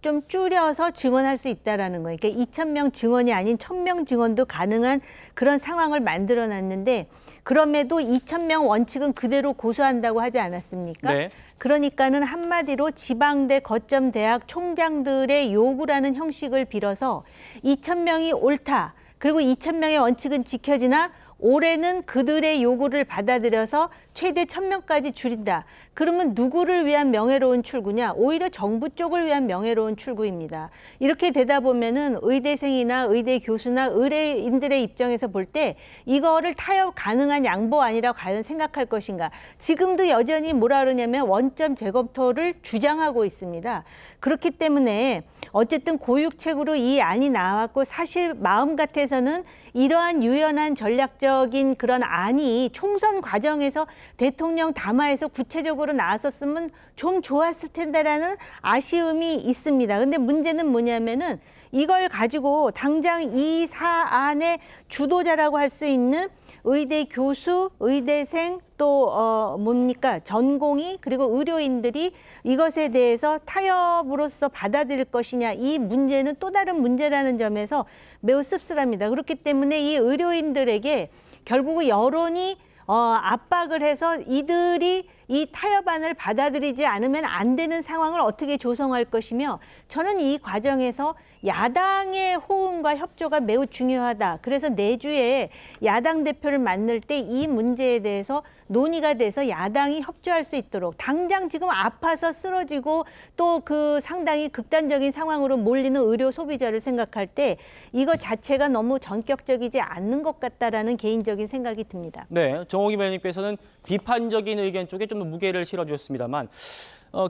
좀 줄여서 증원할 수 있다라는 거예요. 그러니까 2,000명 증원이 아닌 1,000명 증원도 가능한 그런 상황을 만들어놨는데 그럼에도 2,000명 원칙은 그대로 고수한다고 하지 않았습니까? 네. 그러니까는 한마디로 지방대 거점 대학 총장들의 요구라는 형식을 빌어서 2,000명이 옳다. 그리고 2,000명의 원칙은 지켜지나 올해는 그들의 요구를 받아들여서 최대 1,000명까지 줄인다. 그러면 누구를 위한 명예로운 출구냐? 오히려 정부 쪽을 위한 명예로운 출구입니다. 이렇게 되다 보면은 의대생이나 의대 교수나 의뢰인들의 입장에서 볼 때 이거를 타협 가능한 양보 아니라 과연 생각할 것인가? 지금도 여전히 뭐라 그러냐면 원점 재검토를 주장하고 있습니다. 그렇기 때문에 어쨌든 고육책으로 이 안이 나왔고 사실 마음 같아서는 이러한 유연한 전략적인 그런 안이 총선 과정에서 대통령 담화에서 구체적으로 나왔었으면 좀 좋았을 텐데라는 아쉬움이 있습니다. 근데 문제는 뭐냐면은 이걸 가지고 당장 이 사안의 주도자라고 할 수 있는 의대 교수, 의대생 또 뭡니까 전공의 그리고 의료인들이 이것에 대해서 타협으로서 받아들일 것이냐, 이 문제는 또 다른 문제라는 점에서 매우 씁쓸합니다. 그렇기 때문에 이 의료인들에게 결국 여론이 압박을 해서 이들이 이 타협안을 받아들이지 않으면 안 되는 상황을 어떻게 조성할 것이며, 저는 이 과정에서 야당의 호응과 협조가 매우 중요하다. 그래서 내주에 야당 대표를 만날 때 이 문제에 대해서 논의가 돼서 야당이 협조할 수 있도록, 당장 지금 아파서 쓰러지고 또 그 상당히 극단적인 상황으로 몰리는 의료 소비자를 생각할 때 이거 자체가 너무 전격적이지 않는 것 같다라는 개인적인 생각이 듭니다. 네, 정호기 의원님께서는 비판적인 의견 쪽에 좀 더 무게를 실어주셨습니다만,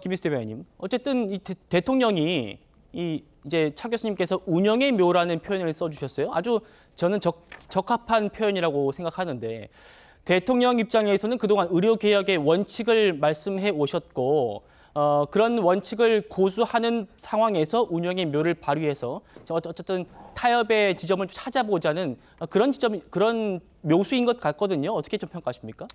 김희수 대변인님, 어쨌든 이 대통령이 이제 차 교수님께서 운영의 묘라는 표현을 써주셨어요. 아주 저는 적합한 표현이라고 생각하는데, 대통령 입장에서는 그동안 의료개혁의 원칙을 말씀해 오셨고, 그런 원칙을 고수하는 상황에서 운영의 묘를 발휘해서 어쨌든 타협의 지점을 찾아보자는 그런 묘수인 것 같거든요. 어떻게 좀 평가하십니까?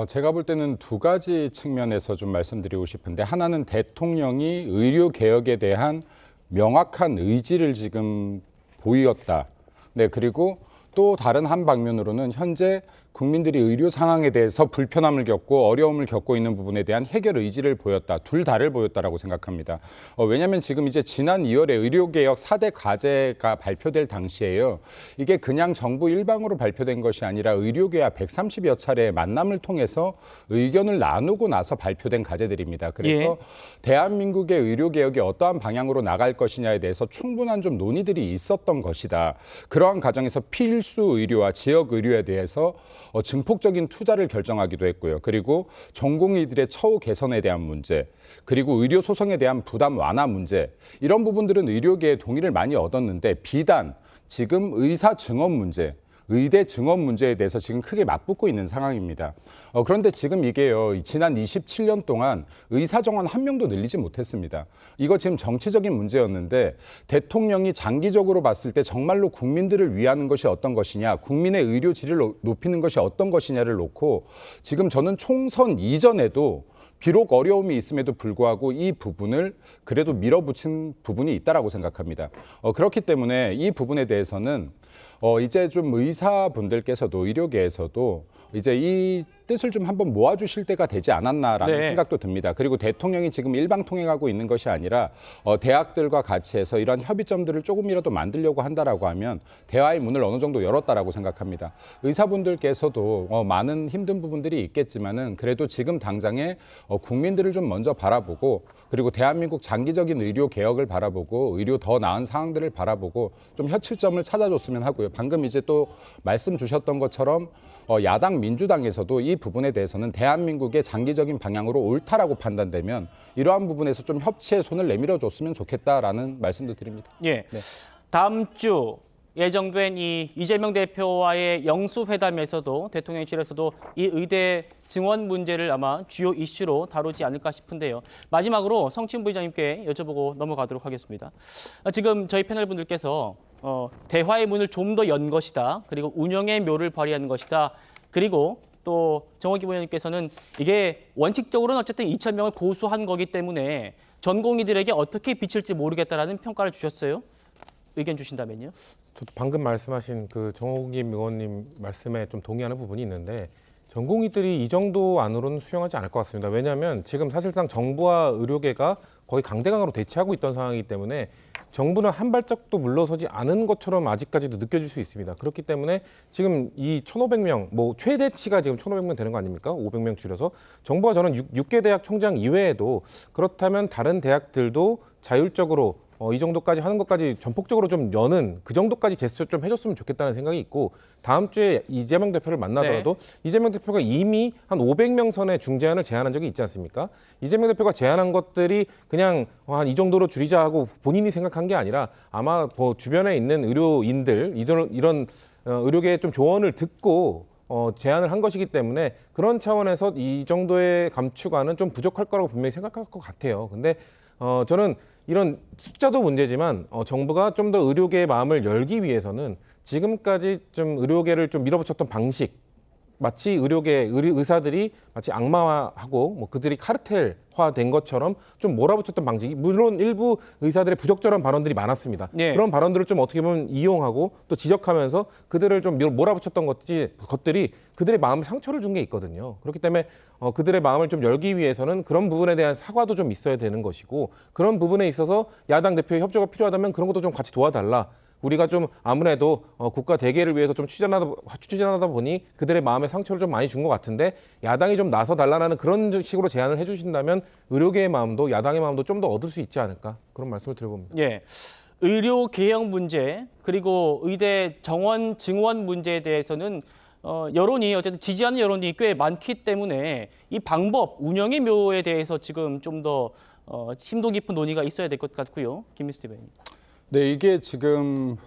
제가 볼 때는 두 가지 측면에서 좀 말씀드리고 싶은데, 하나는 대통령이 의료 개혁에 대한 명확한 의지를 지금 보였다. 네, 그리고 또 다른 한 방면으로는 현재 국민들이 의료 상황에 대해서 불편함을 겪고 어려움을 겪고 있는 부분에 대한 해결 의지를 보였다. 둘 다를 보였다라고 생각합니다. 왜냐하면 지금 이제 지난 2월에 의료개혁 4대 과제가 발표될 당시에요. 이게 그냥 정부 일방으로 발표된 것이 아니라 의료계와 130여 차례의 만남을 통해서 의견을 나누고 나서 발표된 과제들입니다. 그래서 대한민국의 의료개혁이 어떠한 방향으로 나갈 것이냐에 대해서 충분한 좀 논의들이 있었던 것이다. 그러한 과정에서 필수 의료와 지역 의료에 대해서 증폭적인 투자를 결정하기도 했고요. 그리고 전공의들의 처우 개선에 대한 문제, 그리고 의료 소송에 대한 부담 완화 문제, 이런 부분들은 의료계의 동의를 많이 얻었는데, 비단 지금 의사 증원 문제, 의대 증원 문제에 대해서 지금 크게 맞붙고 있는 상황입니다. 그런데 지금 이게요, 지난 27년 동안 의사 정원 한 명도 늘리지 못했습니다. 이거 지금 정치적인 문제였는데, 대통령이 장기적으로 봤을 때 정말로 국민들을 위하는 것이 어떤 것이냐, 국민의 의료 질을 높이는 것이 어떤 것이냐를 놓고 지금 저는 총선 이전에도 비록 어려움이 있음에도 불구하고 이 부분을 그래도 밀어붙인 부분이 있다라고 생각합니다. 그렇기 때문에 이 부분에 대해서는 이제 좀 의사분들께서도, 의료계에서도 이제 이 뜻을 좀 한번 모아주실 때가 되지 않았나라는 생각도 듭니다. 그리고 대통령이 지금 일방통행하고 있는 것이 아니라 대학들과 같이 해서 이런 협의점들을 조금이라도 만들려고 한다라고 하면 대화의 문을 어느 정도 열었다라고 생각합니다. 의사분들께서도 많은 힘든 부분들이 있겠지만은 그래도 지금 당장에 국민들을 좀 먼저 바라보고, 그리고 대한민국 장기적인 의료 개혁을 바라보고 의료 더 나은 상황들을 바라보고 좀 협치점을 찾아줬으면 하고요. 방금 이제 또 말씀 주셨던 것처럼 야당 민주당에서도 이 부분에 대해서는 대한민국의 장기적인 방향으로 옳다라고 판단되면 이러한 부분에서 좀 협치의 손을 내밀어 줬으면 좋겠다라는 말씀도 드립니다. 예. 네. 다음 주 예정된 이 이재명 대표와의 영수회담에서도 대통령실에서도 이 의대 증원 문제를 아마 주요 이슈로 다루지 않을까 싶은데요. 마지막으로 성친 부의장님께 여쭤보고 넘어가도록 하겠습니다. 지금 저희 패널 분들께서 대화의 문을 좀 더 연 것이다. 그리고 운영의 묘를 발휘하는 것이다. 그리고 또 정호기 부의장님께서는 이게 원칙적으로는 어쨌든 2,000명을 고수한 거기 때문에 전공의들에게 어떻게 비칠지 모르겠다라는 평가를 주셨어요. 의견 주신다면요. 저도 방금 말씀하신 그 정호기 의원님 말씀에 좀 동의하는 부분이 있는데, 전공의들이 이 정도 안으로는 수용하지 않을 것 같습니다. 왜냐하면 지금 사실상 정부와 의료계가 거의 강대강으로 대치하고 있던 상황이기 때문에 정부는 한 발짝도 물러서지 않은 것처럼 아직까지도 느껴질 수 있습니다. 그렇기 때문에 지금 이 1,500명, 뭐 최대치가 지금 1,500명 되는 거 아닙니까? 500명 줄여서. 정부가 저는 6개 대학 총장 이외에도 그렇다면 다른 대학들도 자율적으로 이 정도까지 하는 것까지 전폭적으로 좀 여는 그 정도까지 제스처 좀 해줬으면 좋겠다는 생각이 있고, 다음 주에 이재명 대표를 만나더라도 이재명 대표가 이미 한 500명 선의 중재안을 제안한 적이 있지 않습니까? 이재명 대표가 제안한 것들이 그냥 한 이 정도로 줄이자 하고 본인이 생각한 게 아니라 아마 뭐 주변에 있는 의료인들, 이런 의료계의 좀 조언을 듣고 제안을 한 것이기 때문에 그런 차원에서 이 정도의 감축안은 좀 부족할 거라고 분명히 생각할 것 같아요. 근데 저는 이런 숫자도 문제지만 정부가 좀 더 의료계의 마음을 열기 위해서는 지금까지 좀 의료계를 좀 밀어붙였던 방식, 마치 의사들이 마치 악마화하고 뭐 그들이 카르텔화된 것처럼 좀 몰아붙였던 방식이, 물론 일부 의사들의 부적절한 발언들이 많았습니다. 네. 그런 발언들을 좀 어떻게 보면 이용하고 또 지적하면서 그들을 좀 몰아붙였던 것들이 그들의 마음에 상처를 준 게 있거든요. 그렇기 때문에 그들의 마음을 좀 열기 위해서는 그런 부분에 대한 사과도 좀 있어야 되는 것이고, 그런 부분에 있어서 야당 대표의 협조가 필요하다면 그런 것도 좀 같이 도와달라. 우리가 좀 아무래도 국가 대계를 위해서 좀 추진하다 보니 그들의 마음에 상처를 좀 많이 준 것 같은데, 야당이 좀 나서 달라는 그런 식으로 제안을 해주신다면 의료계의 마음도 야당의 마음도 좀 더 얻을 수 있지 않을까, 그런 말씀을 드려봅니다. 예. 의료 개혁 문제 그리고 의대 정원 증원 문제에 대해서는 여론이 어쨌든 지지하는 여론이 꽤 많기 때문에 이 방법 운영의 묘에 대해서 지금 좀 더 심도 깊은 논의가 있어야 될 것 같고요. 김민수 대변인. 네, 이게 지금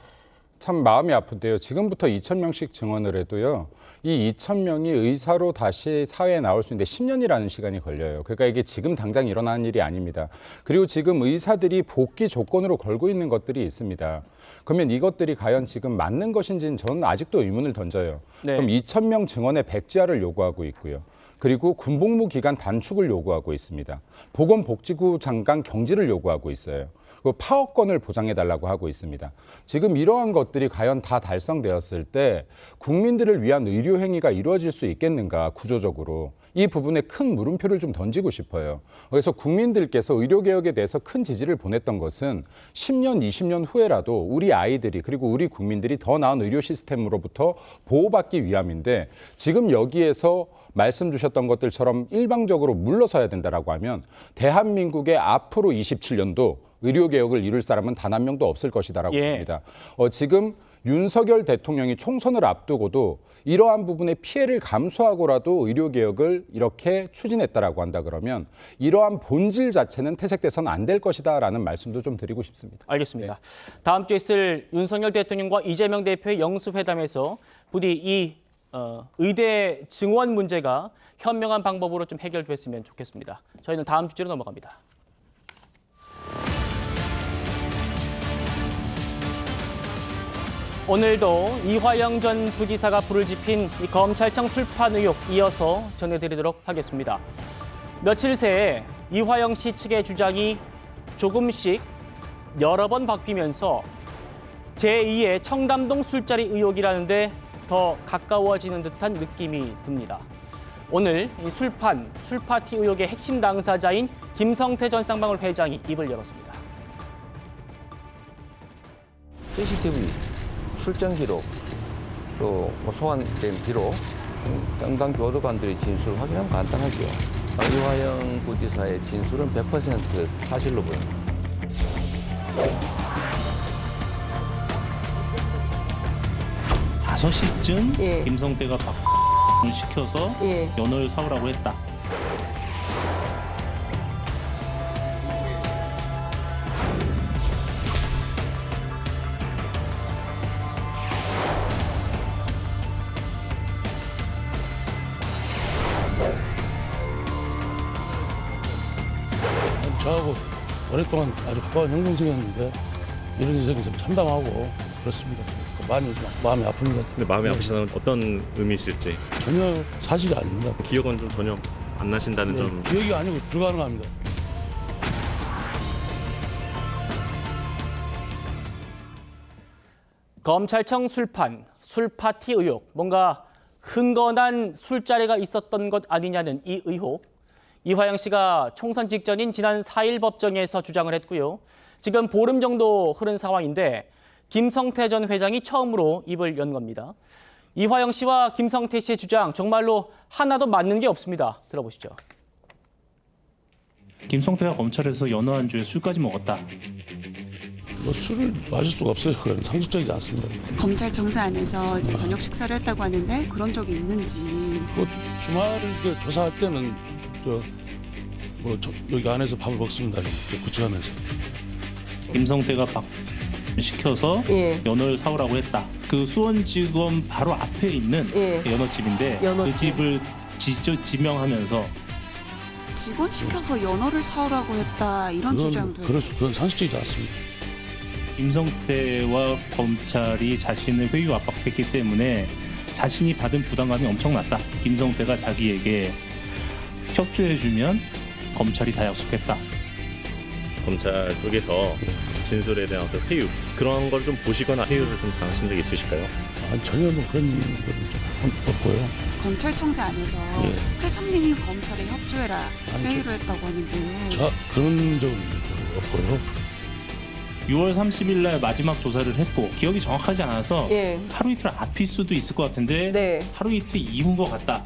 참 마음이 아픈데요. 지금부터 2,000명씩 증원을 해도요, 이 2,000명이 의사로 다시 사회에 나올 수 있는데 10년이라는 시간이 걸려요. 그러니까 이게 지금 당장 일어나는 일이 아닙니다. 그리고 지금 의사들이 복귀 조건으로 걸고 있는 것들이 있습니다. 그러면 이것들이 과연 지금 맞는 것인지는 저는 아직도 의문을 던져요. 네. 그럼 2,000명 증원의 백지화를 요구하고 있고요. 그리고 군복무 기간 단축을 요구하고 있습니다. 보건복지부 장관 경질을 요구하고 있어요. 그 파업권을 보장해달라고 하고 있습니다. 지금 이러한 것들이 과연 다 달성되었을 때 국민들을 위한 의료 행위가 이루어질 수 있겠는가, 구조적으로. 이 부분에 큰 물음표를 좀 던지고 싶어요. 그래서 국민들께서 의료개혁에 대해서 큰 지지를 보냈던 것은 10년, 20년 후에라도 우리 아이들이 그리고 우리 국민들이 더 나은 의료 시스템으로부터 보호받기 위함인데, 지금 여기에서 말씀 주셨던 것들처럼 일방적으로 물러서야 된다라고 하면 대한민국의 앞으로 27년도 의료개혁을 이룰 사람은 단 한 명도 없을 것이다라고 예. 봅니다. 지금 윤석열 대통령이 총선을 앞두고도 이러한 부분의 피해를 감수하고라도 의료개혁을 이렇게 추진했다라고 한다 그러면 이러한 본질 자체는 퇴색돼서는 안 될 것이다라는 말씀도 좀 드리고 싶습니다. 알겠습니다. 다음 주에 있을 윤석열 대통령과 이재명 대표의 영수회담에서 부디 이 의대 증원 문제가 현명한 방법으로 좀 해결됐으면 좋겠습니다. 저희는 다음 주제로 넘어갑니다. 오늘도 이화영 전 부지사가 불을 지핀 이 검찰청 술판 의혹 이어서 전해드리도록 하겠습니다. 며칠 새에 이화영 씨 측의 주장이 조금씩 여러 번 바뀌면서 제2의 청담동 술자리 의혹이라는데 더 가까워지는 듯한 느낌이 듭니다. 오늘 이 술파티 의혹의 핵심 당사자인 김성태 전 쌍방울 회장이 입을 열었습니다. CCTV 출정 기록 또 소환된 기록 담당 교도관들의 진술 확인하면 간단하죠. 이화영 부지사의 진술은 100% 사실로 보입니다. 5시쯤 예. 김성태가 박을 시켜서 예. 연어를 사오라고 했다. 저하고 오랫동안 아주 가까운 형동생이었는데 이런 일이 좀 참담하고 그렇습니다. 많이 마음이 아픕니다. 근데 마음이 아프시다는 어떤 의미실지 전혀 사실이 아닙니다. 기억은 좀 전혀 안 나신다는 네, 점. 기억이 아니고 불가능합니다. 검찰청 술파티 의혹, 뭔가 흥건한 술자리가 있었던 것 아니냐는 이 의혹. 이화영 씨가 총선 직전인 지난 4일 법정에서 주장을 했고요. 지금 보름 정도 흐른 상황인데 김성태 전 회장이 처음으로 입을 연 겁니다. 이화영 씨와 김성태 씨의 주장 정말로 하나도 맞는 게 없습니다. 들어보시죠. 김성태가 검찰에서 연어 안주에 술까지 먹었다. 술을 마실 수가 없어요. 그건 상식적이지 않습니다. 검찰 정사 안에서 이제 저녁 식사를 했다고 하는데 그런 적이 있는지. 주말을 조사할 때는 여기 안에서 밥을 먹습니다. 구치관에서. 김성태가 시켜서 예. 연어를 사오라고 했다. 그 수원지검 바로 앞에 있는 예. 연어집인데 연어집. 그 집을 지명하면서 직원 시켜서 연어를 사오라고 했다 이런 주장도 그건 상식적이지 않습니다. 김성태와 검찰이 자신을 회유 압박했기 때문에 자신이 받은 부담감이 엄청났다. 김성태가 자기에게 협조해주면 검찰이 다 약속했다. 검찰 쪽에서 진술에 대한 어떤 회유 그런 걸 좀 보시거나 회유를 좀 당하신 적이 있으실까요? 아니, 전혀 뭐 그런 건 없고요. 검찰청사 안에서 회장님이 검찰에 협조해라 회의를 했다고 하는데 그런 적은 없고요. 6월 30일 날 마지막 조사를 했고 기억이 정확하지 않아서 예. 하루 이틀 앞일 수도 있을 것 같은데 네. 하루 이틀 이후인 것 같다.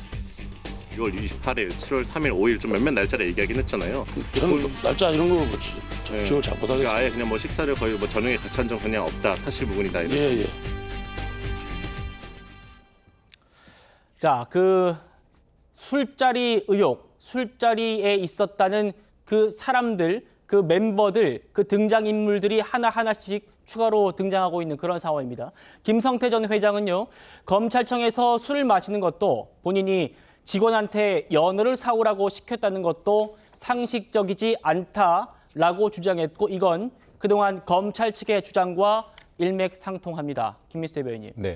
6월 28일, 7월 3일, 5일 좀 몇몇 날짜를 얘기하긴 했잖아요. 저는 날짜 이런 거 기억 잘 못하겠어요. 그러니까 아예 그냥 뭐 식사를 거의 뭐 저녁에 같이 한 적 그냥 없다. 사실 무근이다. 이런. 예. 자, 그 술자리 의혹, 술자리에 있었다는 그 사람들, 그 멤버들, 그 등장인물들이 하나하나씩 추가로 등장하고 있는 그런 상황입니다. 김성태 전 회장은요, 검찰청에서 술을 마시는 것도 본인이 직원한테 연어를 사오라고 시켰다는 것도 상식적이지 않다라고 주장했고, 이건 그동안 검찰 측의 주장과 일맥상통합니다. 김민수 대변인님. 네.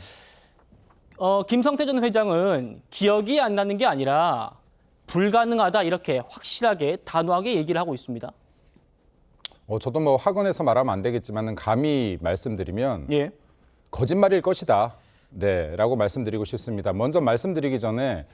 김성태 전 회장은 기억이 안 나는 게 아니라 불가능하다 이렇게 확실하게 단호하게 얘기를 하고 있습니다. 저도 뭐 학원에서 말하면 안 되겠지만은 감히 말씀드리면 예. 거짓말일 것이다. 네, 라고 말씀드리고 싶습니다. 먼저 말씀드리기 전에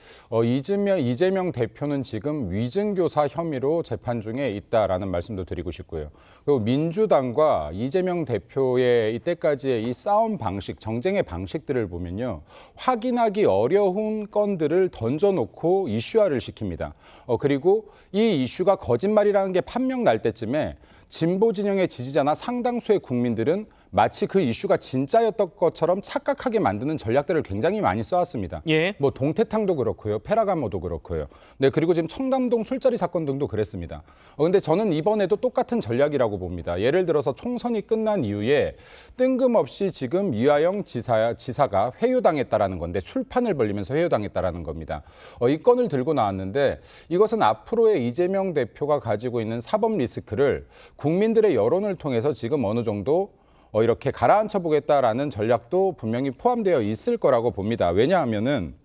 이재명 대표는 지금 위증교사 혐의로 재판 중에 있다라는 말씀도 드리고 싶고요. 그리고 민주당과 이재명 대표의 이때까지의 이 싸움 방식, 정쟁의 방식들을 보면요. 확인하기 어려운 건들을 던져놓고 이슈화를 시킵니다. 그리고 이 이슈가 거짓말이라는 게 판명 날 때쯤에 진보 진영의 지지자나 상당수의 국민들은 마치 그 이슈가 진짜였던 것처럼 착각하게 만드는 전략들을 굉장히 많이 써왔습니다. 예. 뭐 동태탕도 그렇고요, 페라가모도 그렇고요. 네, 그리고 지금 청담동 술자리 사건 등도 그랬습니다. 근데 저는 이번에도 똑같은 전략이라고 봅니다. 예를 들어서 총선이 끝난 이후에 뜬금없이 지금 이화영 지사가 회유당했다라는 건데 술판을 벌리면서 회유당했다라는 겁니다. 이 건을 들고 나왔는데 이것은 앞으로의 이재명 대표가 가지고 있는 사법 리스크를 국민들의 여론을 통해서 지금 어느 정도 이렇게 가라앉혀 보겠다라는 전략도 분명히 포함되어 있을 거라고 봅니다. 왜냐하면은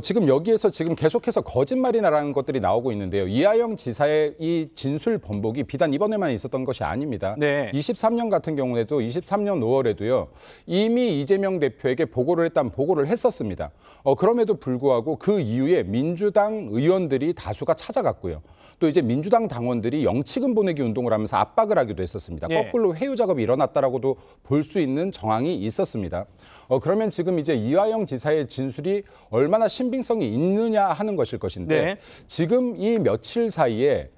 지금 여기에서 지금 계속해서 거짓말이라는 것들이 나오고 있는데요. 이하영 지사의 이 진술 번복이 비단 이번에만 있었던 것이 아닙니다. 네. 23년 같은 경우에도 23년 5월에도요. 이미 이재명 대표에게 보고를 했었습니다. 그럼에도 불구하고 그 이후에 민주당 의원들이 다수가 찾아갔고요. 또 이제 민주당 당원들이 영치금 보내기 운동을 하면서 압박을 하기도 했었습니다. 예. 거꾸로 회유 작업이 일어났다라고도 볼 수 있는 정황이 있었습니다. 그러면 지금 이제 이하영 지사의 진술이 얼마나 신빙성이 있느냐 하는 것일 것인데 네. 지금 이 며칠 사이에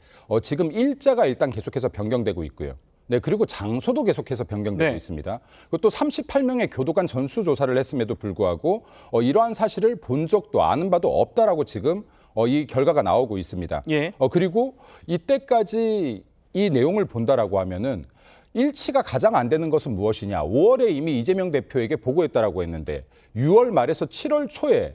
지금 일자가 일단 계속해서 변경되고 있고요. 네, 그리고 장소도 계속해서 변경되고 네. 있습니다. 그리고 또 38명의 교도관 전수조사를 했음에도 불구하고 이러한 사실을 본 적도 아는 바도 없다라고 지금 이 결과가 나오고 있습니다. 예. 그리고 이때까지 이 내용을 본다라고 하면은 일치가 가장 안 되는 것은 무엇이냐. 5월에 이미 이재명 대표에게 보고했다라고 했는데 6월 말에서 7월 초에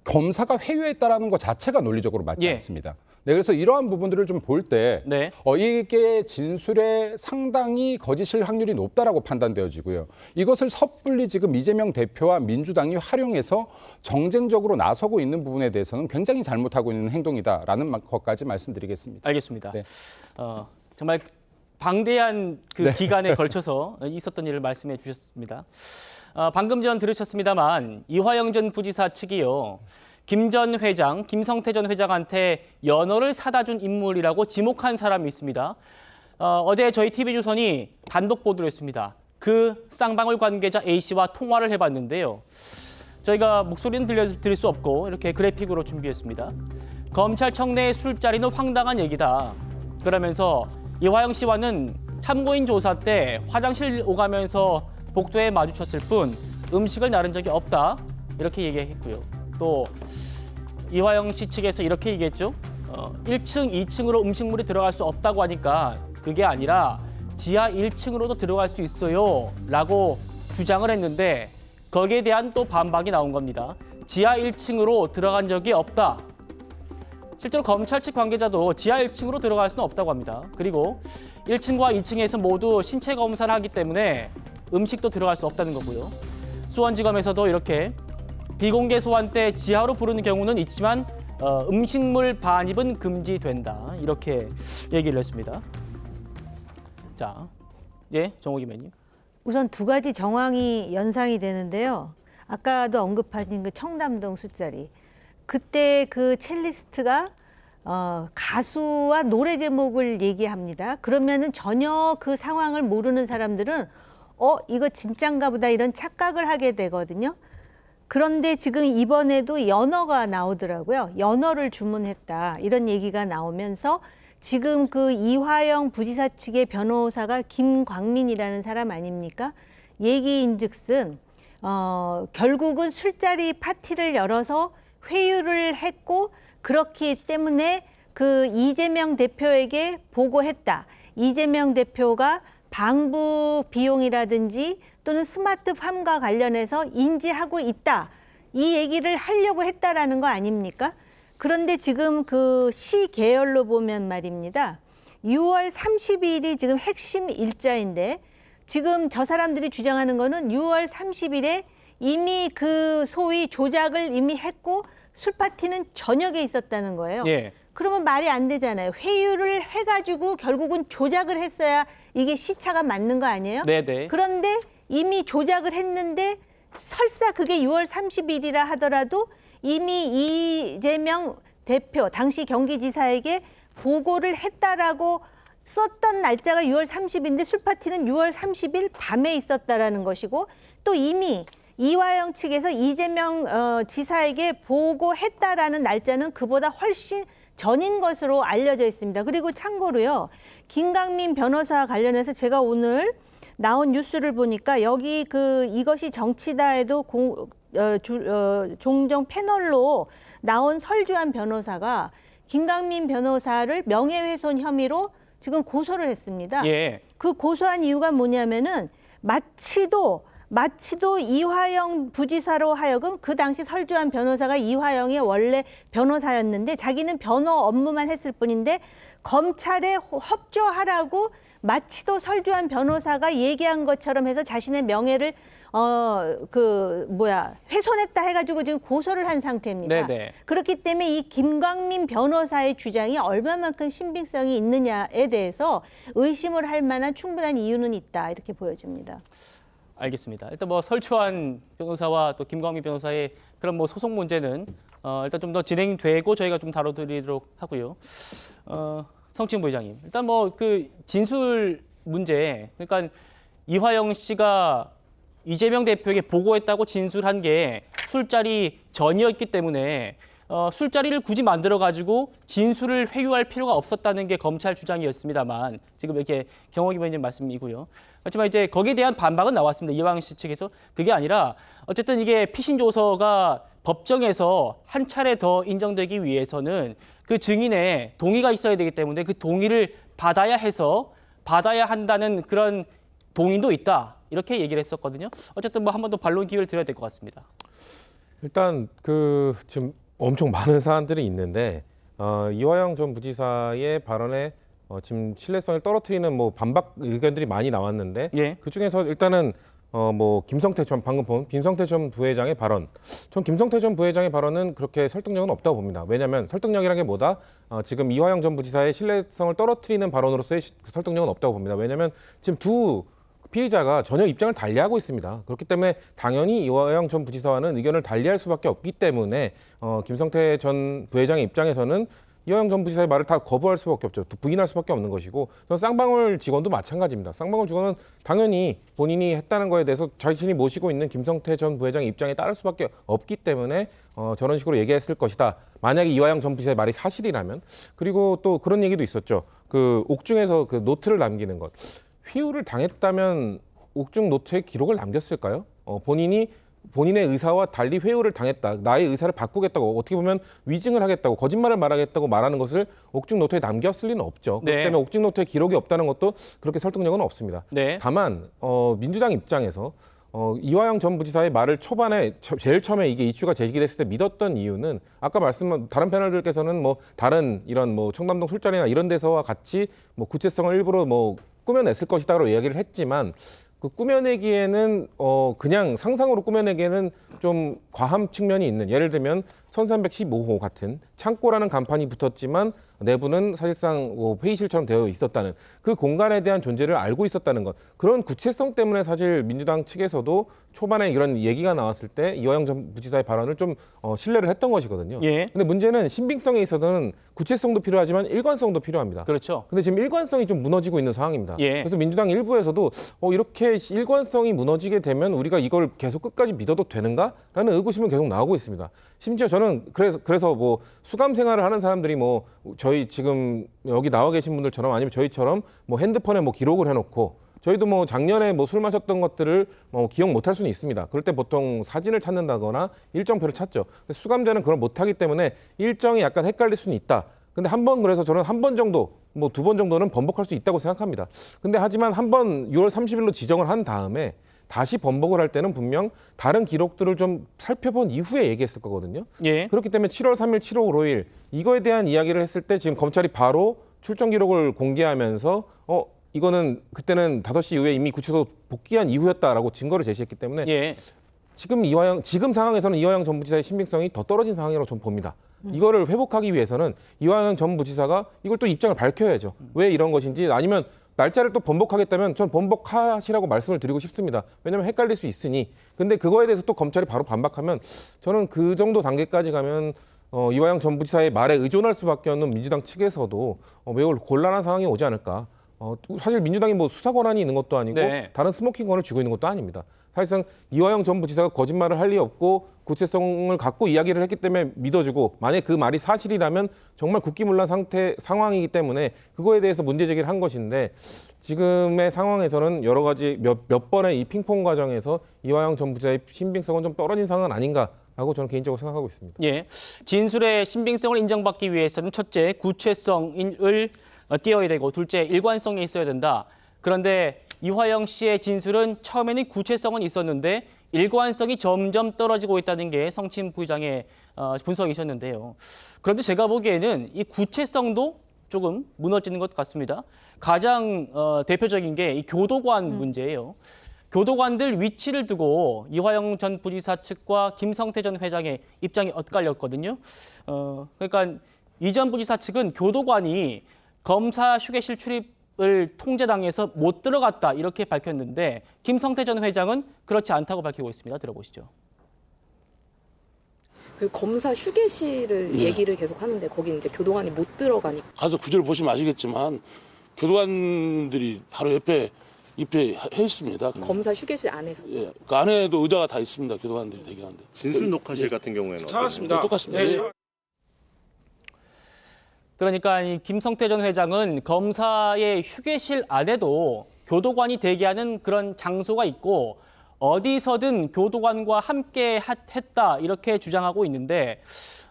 검사가 회유했다라는 것 자체가 논리적으로 맞지 예. 않습니다. 네, 그래서 이러한 부분들을 좀 볼 때 네. 이게 진술에 상당히 거짓일 확률이 높다라고 판단되어지고요. 이것을 섣불리 지금 이재명 대표와 민주당이 활용해서 정쟁적으로 나서고 있는 부분에 대해서는 굉장히 잘못하고 있는 행동이다라는 것까지 말씀드리겠습니다. 알겠습니다. 네. 정말 방대한 그 네. 기간에 걸쳐서 있었던 일을 말씀해 주셨습니다. 방금 전 들으셨습니다만 이화영 전 부지사 측이요. 김 전 회장, 김성태 전 회장한테 연어를 사다 준 인물이라고 지목한 사람이 있습니다. 어제 저희 TV조선이 단독 보도를 했습니다. 그 쌍방울 관계자 A씨와 통화를 해봤는데요. 저희가 목소리는 들려드릴 수 없고 이렇게 그래픽으로 준비했습니다. 검찰청 내 술자리는 황당한 얘기다. 그러면서 이화영 씨와는 참고인 조사 때 화장실 오가면서 복도에 마주쳤을 뿐 음식을 나른 적이 없다. 이렇게 얘기했고요. 또 이화영 씨 측에서 이렇게 얘기했죠. 1층, 2층으로 음식물이 들어갈 수 없다고 하니까 그게 아니라 지하 1층으로도 들어갈 수 있어요 라고 주장을 했는데 거기에 대한 또 반박이 나온 겁니다. 지하 1층으로 들어간 적이 없다. 실제로 검찰 측 관계자도 지하 1층으로 들어갈 수는 없다고 합니다. 그리고 1층과 2층에서 모두 신체 검사를 하기 때문에 음식도 들어갈 수 없다는 거고요. 수원지검에서도 이렇게 비공개 소환 때 지하로 부르는 경우는 있지만 음식물 반입은 금지된다. 이렇게 얘기를 했습니다. 자, 예, 정호 김의님. 우선 두 가지 정황이 연상이 되는데요. 아까도 언급하신 그 청담동 술자리. 그때 그 첼리스트가 가수와 노래 제목을 얘기합니다. 그러면은 전혀 그 상황을 모르는 사람들은 이거 진짠가 보다 이런 착각을 하게 되거든요. 그런데 지금 이번에도 연어가 나오더라고요. 연어를 주문했다 이런 얘기가 나오면서 지금 그 이화영 부지사 측의 변호사가 김광민이라는 사람 아닙니까? 얘기인즉슨 결국은 술자리 파티를 열어서 회유를 했고 그렇기 때문에 그 이재명 대표에게 보고했다. 이재명 대표가 방부 비용이라든지 또는 스마트팜과 관련해서 인지하고 있다. 이 얘기를 하려고 했다라는 거 아닙니까? 그런데 지금 그 시 계열로 보면 말입니다. 6월 30일이 지금 핵심 일자인데 지금 저 사람들이 주장하는 거는 6월 30일에 이미 그 소위 조작을 이미 했고 술 파티는 저녁에 있었다는 거예요. 예. 그러면 말이 안 되잖아요. 회유를 해가지고 결국은 조작을 했어야 이게 시차가 맞는 거 아니에요? 네네. 그런데 이미 조작을 했는데 설사 그게 6월 30일이라 하더라도 이미 이재명 대표, 당시 경기지사에게 보고를 했다라고 썼던 날짜가 6월 30일인데 술파티는 6월 30일 밤에 있었다라는 것이고 또 이미 이화영 측에서 이재명 지사에게 보고했다라는 날짜는 그보다 훨씬 전인 것으로 알려져 있습니다. 그리고 참고로요, 김광민 변호사와 관련해서 제가 오늘 나온 뉴스를 보니까 여기 이것이 정치다에도 종종 패널로 나온 설주한 변호사가 김광민 변호사를 명예훼손 혐의로 지금 고소를 했습니다. 예. 그 고소한 이유가 뭐냐면은 마치도 이화영 부지사로 하여금 그 당시 설주한 변호사가 이화영의 원래 변호사였는데 자기는 변호 업무만 했을 뿐인데 검찰에 협조하라고 마치도 설주한 변호사가 얘기한 것처럼 해서 자신의 명예를 훼손했다 해가지고 지금 고소를 한 상태입니다. 네네. 그렇기 때문에 이 김광민 변호사의 주장이 얼마만큼 신빙성이 있느냐에 대해서 의심을 할 만한 충분한 이유는 있다 이렇게 보여집니다. 알겠습니다. 일단 뭐 설초한 변호사와 또 김광민 변호사의 그런 뭐 소송 문제는 일단 좀 더 진행되고 저희가 좀 다뤄드리도록 하고요. 성칭 부회장님, 일단 뭐 그 진술 문제, 그러니까 이화영 씨가 이재명 대표에게 보고했다고 진술한 게 술자리 전이었기 때문에 술자리를 굳이 만들어가지고 진술을 회유할 필요가 없었다는 게 검찰 주장이었습니다만 지금 이렇게 경호기 의원님 말씀이고요. 하지만 이제 거기에 대한 반박은 나왔습니다. 이화영 씨 측에서 그게 아니라 어쨌든 이게 피신 조서가 법정에서 한 차례 더 인정되기 위해서는 그 증인의 동의가 있어야 되기 때문에 그 동의를 받아야 한다는 그런 동의도 있다. 이렇게 얘기를 했었거든요. 어쨌든 뭐 한 번 더 반론 기회를 드려야 될 것 같습니다. 일단 지금 엄청 많은 사안들이 있는데 이화영 전 부지사의 발언에 지금 신뢰성을 떨어뜨리는 뭐 반박 의견들이 많이 나왔는데 예. 그 중에서 일단은 김성태 전 방금 본 김성태 전 부회장의 발언. 전 김성태 전 부회장의 발언은 그렇게 설득력은 없다고 봅니다. 왜냐하면 설득력이라는 게 뭐다? 지금 이화영 전 부지사의 신뢰성을 떨어뜨리는 발언으로서의 설득력은 없다고 봅니다. 왜냐하면 지금 두 피의자가 전혀 입장을 달리하고 있습니다. 그렇기 때문에 당연히 이화영 전 부지사와는 의견을 달리할 수밖에 없기 때문에 김성태 전 부회장의 입장에서는 이화영 전 부지사의 말을 다 거부할 수밖에 없죠. 부인할 수밖에 없는 것이고 쌍방울 직원도 마찬가지입니다. 쌍방울 직원은 당연히 본인이 했다는 거에 대해서 자신이 모시고 있는 김성태 전 부회장의 입장에 따를 수밖에 없기 때문에 저런 식으로 얘기했을 것이다. 만약에 이화영 전 부지사의 말이 사실이라면. 그리고 또 그런 얘기도 있었죠. 그 옥중에서 그 노트를 남기는 것. 회유를 당했다면 옥중 노트에 기록을 남겼을까요? 본인이 본인의 의사와 달리 회유를 당했다. 나의 의사를 바꾸겠다고 어떻게 보면 위증을 하겠다고 거짓말을 말하겠다고 말하는 것을 옥중 노트에 남겼을 리는 없죠. 그렇기 네. 때문에 옥중 노트에 기록이 없다는 것도 그렇게 설득력은 없습니다. 네. 다만 민주당 입장에서 이화영 전 부지사의 말을 초반에 제일 처음에 이게 이슈가 제기됐을 때 믿었던 이유는 아까 말씀한 다른 패널들께서는 뭐 다른 이런 뭐 청담동 술자리나 이런 데서와 같이 뭐 구체성을 일부러 뭐 꾸며냈을 것이다라고 이야기를 했지만 그 꾸며내기에는 그냥 상상으로 꾸며내기에는 좀 과함 측면이 있는, 예를 들면 1315호 같은 창고라는 간판이 붙었지만 내부는 사실상 회의실처럼 되어 있었다는 그 공간에 대한 존재를 알고 있었다는 것, 그런 구체성 때문에 사실 민주당 측에서도 초반에 이런 얘기가 나왔을 때 이화영 전 부지사의 발언을 좀 신뢰를 했던 것이거든요. 예. 근데 문제는 신빙성에 있어서는 구체성도 필요하지만 일관성도 필요합니다. 그렇죠. 근데 지금 일관성이 좀 무너지고 있는 상황입니다. 예. 그래서 민주당 일부에서도 이렇게 일관성이 무너지게 되면 우리가 이걸 계속 끝까지 믿어도 되는가라는 의구심은 계속 나오고 있습니다. 심지어 저는 그래서 뭐 수감 생활을 하는 사람들이 뭐 저희 지금 여기 나와 계신 분들처럼 아니면 저희처럼 뭐 핸드폰에 뭐 기록을 해놓고 저희도 뭐 작년에 뭐 술 마셨던 것들을 뭐 기억 못할 수는 있습니다. 그럴 때 보통 사진을 찾는다거나 일정표를 찾죠. 수감자는 그걸 못하기 때문에 일정이 약간 헷갈릴 수는 있다. 근데 한 번, 그래서 저는 한 번 정도, 뭐 두 번 정도는 번복할 수 있다고 생각합니다. 근데 하지만 한 번 6월 30일로 지정을 한 다음에 다시 번복을 할 때는 분명 다른 기록들을 좀 살펴본 이후에 얘기했을 거거든요. 예. 그렇기 때문에 7월 3일, 7월 5일 이거에 대한 이야기를 했을 때 지금 검찰이 바로 출정 기록을 공개하면서 이거는 그때는 5시 이후에 이미 구치소 복귀한 이후였다라고 증거를 제시했기 때문에 예. 지금 상황에서는 이화영 전 부지사의 신빙성이 더 떨어진 상황이라고 저는 봅니다. 이거를 회복하기 위해서는 이화영 전 부지사가 이걸 또 입장을 밝혀야죠. 왜 이런 것인지, 아니면 날짜를 또 번복하겠다면 전 번복하시라고 말씀을 드리고 싶습니다. 왜냐하면 헷갈릴 수 있으니. 근데 그거에 대해서 또 검찰이 바로 반박하면 저는 그 정도 단계까지 가면 이화영 전 부지사의 말에 의존할 수밖에 없는 민주당 측에서도 매우 곤란한 상황이 오지 않을까. 사실 민주당이 뭐 수사 권한이 있는 것도 아니고 네. 다른 스모킹건을 쥐고 있는 것도 아닙니다. 사실상 이화영 전 부지사가 거짓말을 할 리 없고 구체성을 갖고 이야기를 했기 때문에 믿어주고, 만약 그 말이 사실이라면 정말 국기문란 상황이기 때문에 그거에 대해서 문제 제기를 한 것인데, 지금의 상황에서는 여러 가지 몇 번의 이 핑퐁 과정에서 이화영 전 부지사의 신빙성은 좀 떨어진 상황은 아닌가라고 저는 개인적으로 생각하고 있습니다. 예. 진술의 신빙성을 인정받기 위해서는 첫째, 구체성을 띄어야 되고, 둘째, 일관성이 있어야 된다. 그런데 이화영 씨의 진술은 처음에는 구체성은 있었는데 일관성이 점점 떨어지고 있다는 게 성침 부의장의 분석이셨는데요. 그런데 제가 보기에는 이 구체성도 조금 무너지는 것 같습니다. 가장 대표적인 게 이 교도관 문제예요. 교도관들 위치를 두고 이화영 전 부지사 측과 김성태 전 회장의 입장이 엇갈렸거든요. 그러니까 이 전 부지사 측은 교도관이 검사 휴게실 출입을 통제당해서 못 들어갔다 이렇게 밝혔는데, 김성태 전 회장은 그렇지 않다고 밝히고 있습니다. 들어보시죠. 그 검사 휴게실을 얘기를 계속 하는데 거기 이제 교도관이 못 들어가니까. 가서 구절 보시면 아시겠지만 교도관들이 바로 옆에 입회해 있습니다. 검사 휴게실 안에서. 예, 그 안에도 의자가 다 있습니다. 교도관들이 대기하는데. 진술 녹화실 같은 경우에는 찾았습니다. 똑같습니다. 예. 그러니까 이 김성태 전 회장은 검사의 휴게실 안에도 교도관이 대기하는 그런 장소가 있고 어디서든 교도관과 함께 했다 이렇게 주장하고 있는데,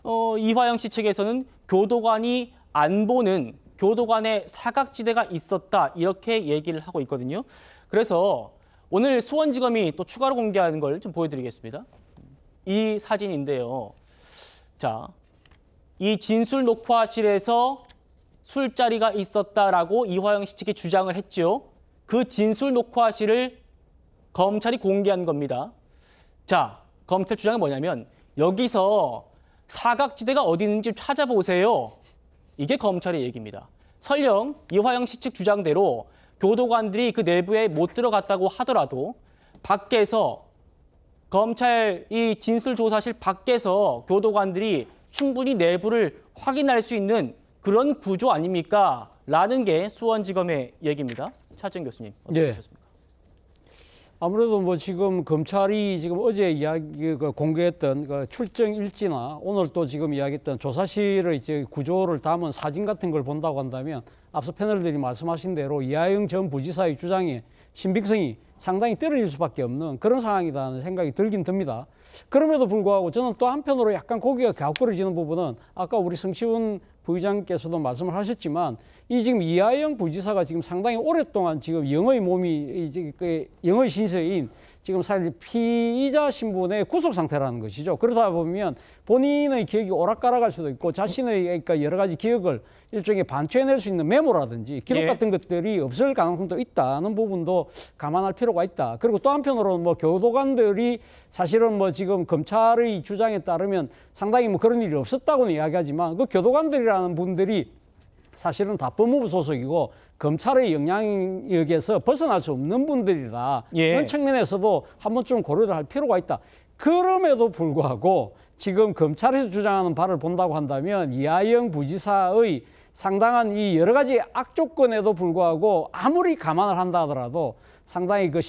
이화영 씨 측에서는 교도관이 안 보는 교도관의 사각지대가 있었다 이렇게 얘기를 하고 있거든요. 그래서 오늘 수원지검이 또 추가로 공개하는 걸 좀 보여드리겠습니다. 이 사진인데요. 자, 이 진술 녹화실에서 술자리가 있었다라고 이화영 씨 측이 주장을 했죠. 그 진술 녹화실을 검찰이 공개한 겁니다. 자, 검찰 주장은 뭐냐면 여기서 사각지대가 어디 있는지 찾아보세요. 이게 검찰의 얘기입니다. 설령 이화영 씨 측 주장대로 교도관들이 그 내부에 못 들어갔다고 하더라도 밖에서 검찰 이 진술조사실 밖에서 교도관들이 충분히 내부를 확인할 수 있는 그런 구조 아닙니까? 라는 게 수원지검의 얘기입니다. 차정 교수님, 어떻게 보셨습니까? 아무래도 뭐 지금 검찰이 지금 어제 공개했던 그 출정 일지나 오늘 또 지금 이야기했던 조사실의 이제 구조를 담은 사진 같은 걸 본다고 한다면 앞서 패널들이 말씀하신 대로 이화영 전 부지사의 주장에 신빙성이 상당히 떨어질 수밖에 없는 그런 상황이라는 생각이 들긴 듭니다. 그럼에도 불구하고 저는 또 한편으로 약간 고개가 갸웃거려지는 부분은 아까 우리 성시훈 부의장께서도 말씀을 하셨지만 이 지금 이하영 부지사가 지금 상당히 오랫동안 지금 영의 몸이 영의 신세인 지금 사실 피의자 신분의 구속 상태라는 것이죠. 그러다 보면 본인의 기억이 오락가락할 수도 있고 자신의 그러니까 여러 가지 기억을 일종의 반추해낼 수 있는 메모라든지 기록 예. 같은 것들이 없을 가능성도 있다는 부분도 감안할 필요가 있다. 그리고 또 한편으로는 뭐 교도관들이 사실은 뭐 지금 검찰의 주장에 따르면 상당히 뭐 그런 일이 없었다고는 이야기하지만 그 교도관들이라는 분들이 사실은 다 법무부 소속이고 검찰의 영향력에서 벗어날 수 없는 분들이라 예. 그런 측면에서도 한 번쯤 고려를 할 필요가 있다. 그럼에도 불구하고 지금 검찰에서 주장하는 바를 본다고 한다면 이하영 부지사의 상당한 이 여러 가지 악조건에도 불구하고 아무리 감안을 한다 하더라도 상당히 그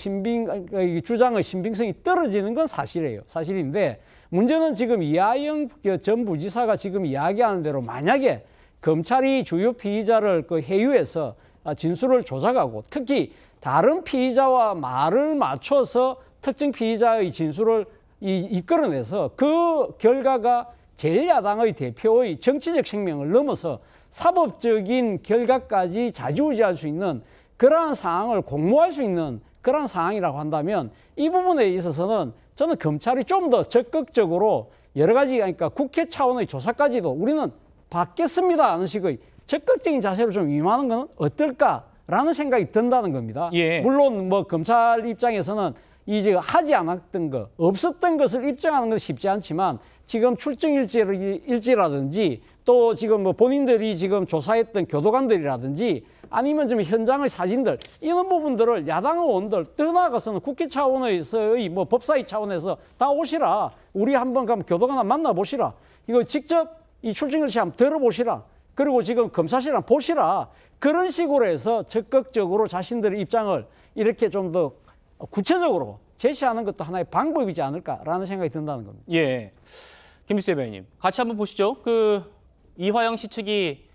주장의 신빙성이 떨어지는 건 사실이에요. 사실인데 문제는 지금 이하영 전 부지사가 지금 이야기하는 대로 만약에 검찰이 주요 피의자를 그 해유해서 진술을 조작하고 특히 다른 피의자와 말을 맞춰서 특정 피의자의 진술을 이끌어내서 그 결과가 제1야당의 대표의 정치적 생명을 넘어서 사법적인 결과까지 좌지우지할 수 있는 그러한 상황을 공모할 수 있는 그러한 상황이라고 한다면 이 부분에 있어서는 저는 검찰이 좀 더 적극적으로 여러 가지 그러니까 국회 차원의 조사까지도 우리는 받겠습니다 하는 식의 적극적인 자세로 좀 임하는 건 어떨까라는 생각이 든다는 겁니다. 예. 물론 뭐 검찰 입장에서는 이제 하지 않았던 것, 없었던 것을 입증하는 건 쉽지 않지만 지금 출정 일지라든지 또 지금 뭐 본인들이 지금 조사했던 교도관들이라든지 아니면 좀 현장의 사진들 이런 부분들을 야당 의원들 떠나가서는 국회 차원에서의 뭐 법사위 차원에서 다 오시라. 우리 한번 가면 교도관 한번 만나보시라. 이거 직접 이 출정 일지 한번 들어보시라. 그리고 지금 검사실 한번 보시라. 그런 식으로 해서 적극적으로 자신들의 입장을 이렇게 좀 더 구체적으로 제시하는 것도 하나의 방법이지 않을까라는 생각이 든다는 겁니다. 예. 김일수 대변인님, 같이 한번 보시죠. 그 이화영 씨 측이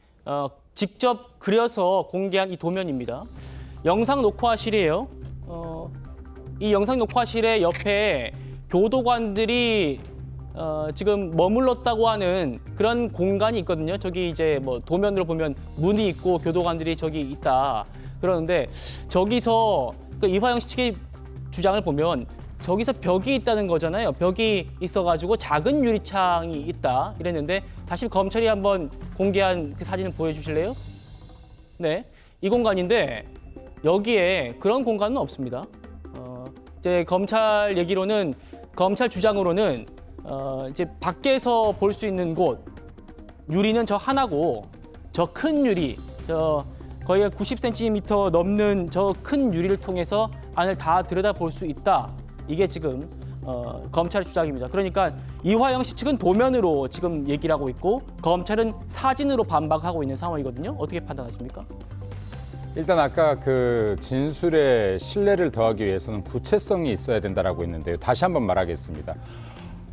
직접 그려서 공개한 이 도면입니다. 영상 녹화실이에요. 이 영상 녹화실의 옆에 교도관들이 지금 머물렀다고 하는 그런 공간이 있거든요. 저기 이제 뭐 도면으로 보면 문이 있고 교도관들이 저기 있다. 그러는데 저기서 그 이화영 씨 측의 주장을 보면 저기서 벽이 있다는 거잖아요. 벽이 있어가지고 작은 유리창이 있다 이랬는데 다시 검찰이 한번 공개한 그 사진을 보여주실래요? 네, 이 공간인데 여기에 그런 공간은 없습니다. 이제 검찰 얘기로는 검찰 주장으로는 이제 밖에서 볼 수 있는 곳 유리는 저 하나고 저 큰 유리 거의 90cm 넘는 저 큰 유리를 통해서 안을 다 들여다볼 수 있다. 이게 지금 검찰의 주장입니다. 그러니까 이화영 씨 측은 도면으로 지금 얘기를 하고 있고 검찰은 사진으로 반박하고 있는 상황이거든요. 어떻게 판단하십니까? 일단 아까 그 진술의 신뢰를 더하기 위해서는 구체성이 있어야 된다라고 했는데요. 다시 한번 말하겠습니다.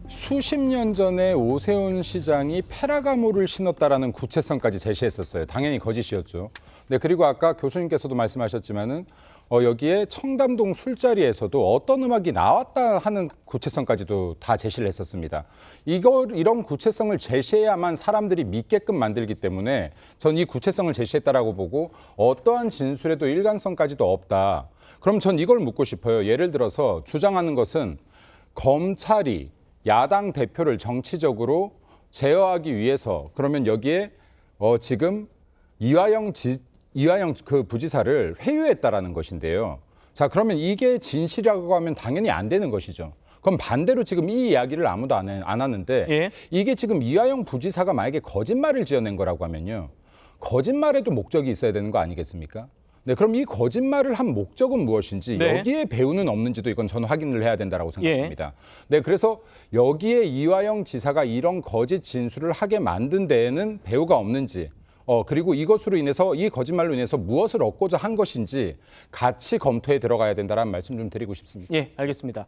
수십 년 전에 오세훈 시장이 페라가모를 신었다라는 구체성까지 제시했었어요. 당연히 거짓이었죠. 네, 그리고 아까 교수님께서도 말씀하셨지만은 여기에 청담동 술자리에서도 어떤 음악이 나왔다 하는 구체성까지도 다 제시를 했었습니다. 이런 구체성을 제시해야만 사람들이 믿게끔 만들기 때문에 전 이 구체성을 제시했다라고 보고 어떠한 진술에도 일관성까지도 없다. 그럼 전 이걸 묻고 싶어요. 예를 들어서 주장하는 것은 검찰이 야당 대표를 정치적으로 제어하기 위해서 그러면 여기에 지금 이화영 그 부지사를 회유했다라는 것인데요. 자, 그러면 이게 진실이라고 하면 당연히 안 되는 것이죠. 그럼 반대로 지금 이 이야기를 아무도 안 하는데 예. 이게 지금 이화영 부지사가 만약에 거짓말을 지어낸 거라고 하면요. 거짓말에도 목적이 있어야 되는 거 아니겠습니까? 네, 그럼 이 거짓말을 한 목적은 무엇인지 네. 여기에 배우는 없는지도 이건 저는 확인을 해야 된다고 생각합니다. 네, 그래서 여기에 이화영 지사가 이런 거짓 진술을 하게 만든 데에는 배우가 없는지 그리고 이것으로 인해서 이 거짓말로 인해서 무엇을 얻고자 한 것인지 같이 검토에 들어가야 된다는 말씀 좀 드리고 싶습니다. 예, 알겠습니다.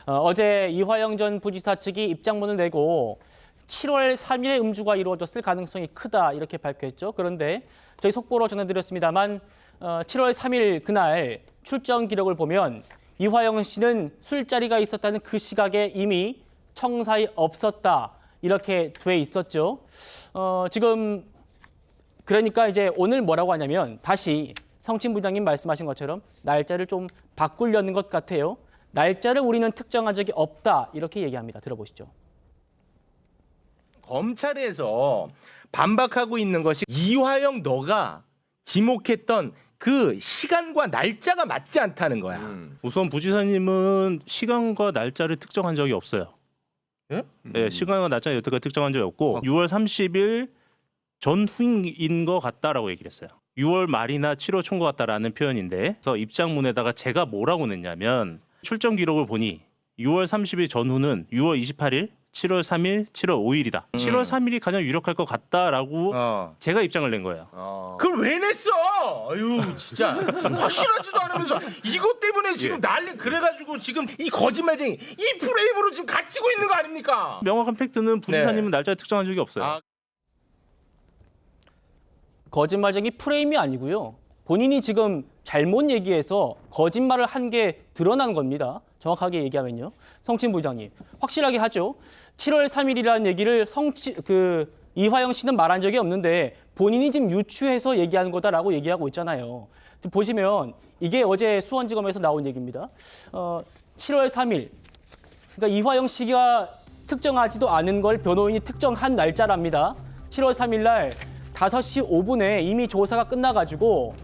어제 이화영 전 부지사 측이 입장문을 내고 7월 3일에 음주가 이루어졌을 가능성이 크다 이렇게 밝혔죠. 그런데 저희 속보로 전해드렸습니다만 7월 3일 그날 출정 기록을 보면 이화영 씨는 술자리가 있었다는 그 시각에 이미 청사에 없었다. 이렇게 돼 있었죠. 지금 그러니까 이제 오늘 뭐라고 하냐면 다시 성침 부장님 말씀하신 것처럼 날짜를 좀 바꾸려는 것 같아요. 날짜를 우리는 특정한 적이 없다. 이렇게 얘기합니다. 들어보시죠. 검찰에서 반박하고 있는 것이 이화영 너가 지목했던 그 시간과 날짜가 맞지 않다는 거야. 우선 부지사님은 시간과 날짜를 특정한 적이 없어요. 예? 네, 시간과 날짜를 여태까지 특정한 적이 없고 6월 30일 전후인 것 같다라고 얘기를 했어요. 6월 말이나 7월 초인 것 같다라는 표현인데 그래서 입장문에다가 제가 뭐라고 냈냐면 출정 기록을 보니 6월 30일 전후는 6월 28일, 7월 3일, 7월 5일이다. 7월 3일이 가장 유력할 것 같다라고 제가 입장을 낸 거예요. 그걸 왜 냈어? 아유 진짜 확실하지도 않으면서 이것 때문에 지금 난리 그래가지고 지금 이 거짓말쟁이 이 프레임으로 지금 갇히고 있는 거 아닙니까? 명확한 팩트는 부지사님은 날짜를 특정한 적이 없어요. 거짓말쟁이 프레임이 아니고요. 본인이 지금 잘못 얘기해서 거짓말을 한 게 드러난 겁니다. 정확하게 얘기하면요. 성침 부장님, 확실하게 하죠. 7월 3일이라는 얘기를 이화영 씨는 말한 적이 없는데 본인이 지금 유추해서 얘기하는 거다라고 얘기하고 있잖아요. 지금 보시면 이게 어제 수원지검에서 나온 얘기입니다. 7월 3일, 그러니까 이화영 씨가 특정하지도 않은 걸 변호인이 특정한 날짜랍니다. 7월 3일 날 5시 5분에 이미 조사가 끝나가지고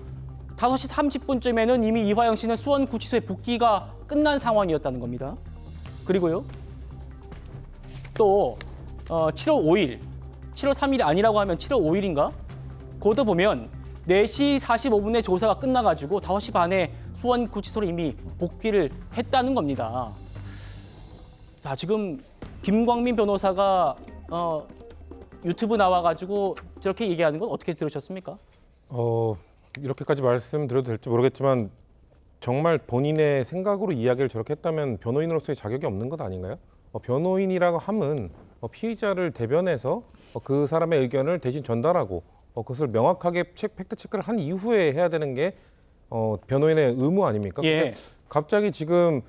5시 30분쯤에는 이미 이화영 씨는 수원구치소에 복귀가 끝난 상황이었다는 겁니다. 그리고요, 또 7월 5일, 7월 3일이 아니라고 하면 7월 5일인가? 그것도 보면 4시 45분에 조사가 끝나가지고 5시 반에 수원구치소로 이미 복귀를 했다는 겁니다. 자, 지금 김광민 변호사가 유튜브 나와가지고 저렇게 얘기하는 건 어떻게 들으셨습니까? 이렇게까지 말씀드려도 될지 모르겠지만 정말 본인의 생각으로 이야기를 저렇게 했다면 변호인으로서의 자격이 없는 것 아닌가요? 변호인이라고 함은 피의자를 대변해서 그 사람의 의견을 대신 전달하고 그것을 명확하게 팩트 체크를 한 이후에 해야 되는 게 변호인의 의무 아닙니까? 예. 갑자기 지금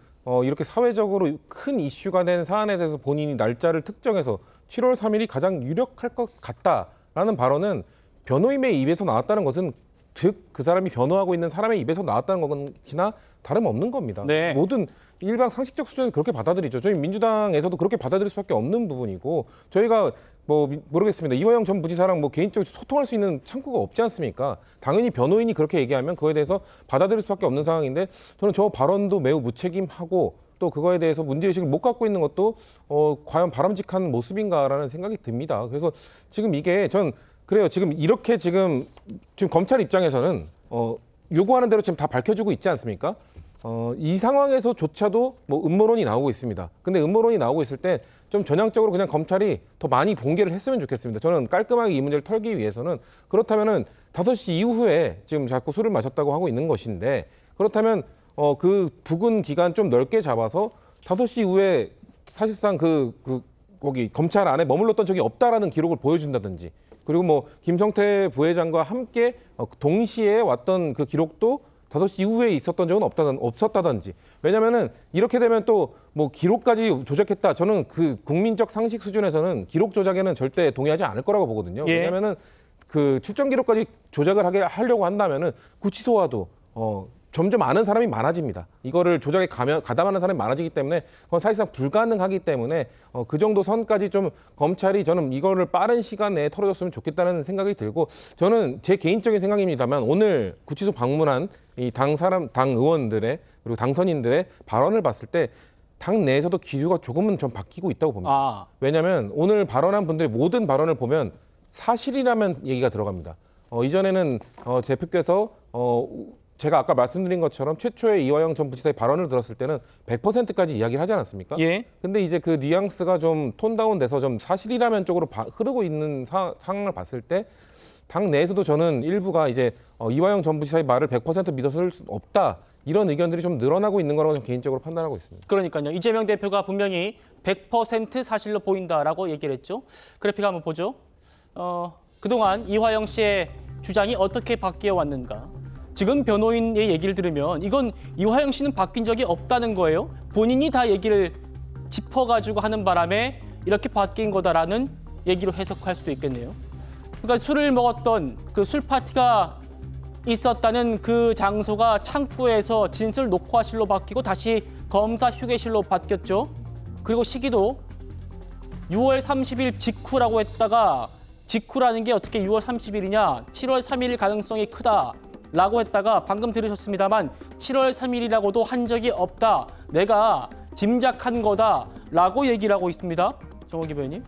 이렇게 사회적으로 큰 이슈가 된 사안에 대해서 본인이 날짜를 특정해서 7월 3일이 가장 유력할 것 같다라는 발언은 변호인의 입에서 나왔다는 것은 즉 그 사람이 변호하고 있는 사람의 입에서 나왔다는 것이나 다름없는 겁니다. 네. 모든 일반 상식적 수준은 그렇게 받아들이죠. 저희 민주당에서도 그렇게 받아들일 수밖에 없는 부분이고 저희가 모르겠습니다. 이화영 전 부지사랑 개인적으로 소통할 수 있는 창구가 없지 않습니까? 당연히 변호인이 그렇게 얘기하면 그거에 대해서 받아들일 수밖에 없는 상황인데 저는 저 발언도 매우 무책임하고 또 그거에 대해서 문제의식을 못 갖고 있는 것도 과연 바람직한 모습인가라는 생각이 듭니다. 그래서 지금 이게 그래요. 지금 이렇게 지금 검찰 입장에서는 요구하는 대로 지금 다 밝혀주고 있지 않습니까? 이 상황에서조차도 음모론이 나오고 있습니다. 근데 음모론이 나오고 있을 때 좀 전향적으로 그냥 검찰이 더 많이 공개를 했으면 좋겠습니다. 저는 깔끔하게 이 문제를 털기 위해서는 그렇다면은 5시 이후에 지금 자꾸 술을 마셨다고 하고 있는 것인데 그렇다면 그 부근 기간 좀 넓게 잡아서 5시 이후에 사실상 거기 검찰 안에 머물렀던 적이 없다라는 기록을 보여준다든지 그리고 김성태 부회장과 함께 동시에 왔던 그 기록도 5시 이후에 있었던 적은 없었다든지. 왜냐면은 이렇게 되면 또 기록까지 조작했다. 저는 그 국민적 상식 수준에서는 기록 조작에는 절대 동의하지 않을 거라고 보거든요. 예. 왜냐면은 그 출정 기록까지 조작을 하려고 한다면은 구치소와도 점점 아는 사람이 많아집니다. 이거를 조작에 가담하는 사람이 많아지기 때문에 그건 사실상 불가능하기 때문에 그 정도 선까지 좀 검찰이 저는 이거를 빠른 시간 내에 털어줬으면 좋겠다는 생각이 들고 저는 제 개인적인 생각입니다만 오늘 구치소 방문한 이 당 의원들의 그리고 당선인들의 발언을 봤을 때 당 내에서도 기류가 조금은 좀 바뀌고 있다고 봅니다. 왜냐하면 오늘 발언한 분들의 모든 발언을 보면 사실이라면 얘기가 들어갑니다. 이전에는 대표께서 제가 아까 말씀드린 것처럼 최초의 이화영 전 부지사의 발언을 들었을 때는 100%까지 이야기를 하지 않았습니까? 예. 근데 이제 그 뉘앙스가 좀 톤다운돼서 좀 사실이라면 쪽으로 흐르고 있는 상황을 봤을 때 당 내에서도 저는 일부가 이제 이화영 전 부지사의 말을 100% 믿어줄 수 없다. 이런 의견들이 좀 늘어나고 있는 거라고 저는 개인적으로 판단하고 있습니다. 그러니까요. 이재명 대표가 분명히 100% 사실로 보인다라고 얘기를 했죠. 그래픽 한번 보죠. 그동안 이화영 씨의 주장이 어떻게 바뀌어 왔는가. 지금 변호인의 얘기를 들으면 이건 이화영 씨는 바뀐 적이 없다는 거예요. 본인이 다 얘기를 짚어가지고 하는 바람에 이렇게 바뀐 거다라는 얘기로 해석할 수도 있겠네요. 그러니까 술을 먹었던 그 술 파티가 있었다는 그 장소가 창고에서 진술 녹화실로 바뀌고 다시 검사 휴게실로 바뀌었죠. 그리고 시기도 6월 30일 직후라고 했다가 직후라는 게 어떻게 6월 30일이냐, 7월 3일 가능성이 크다라고 했다가 방금 들으셨습니다만 7월 3일이라고도 한 적이 없다. 내가 짐작한 거다라고 얘기를 하고 있습니다. 정호기 배우님.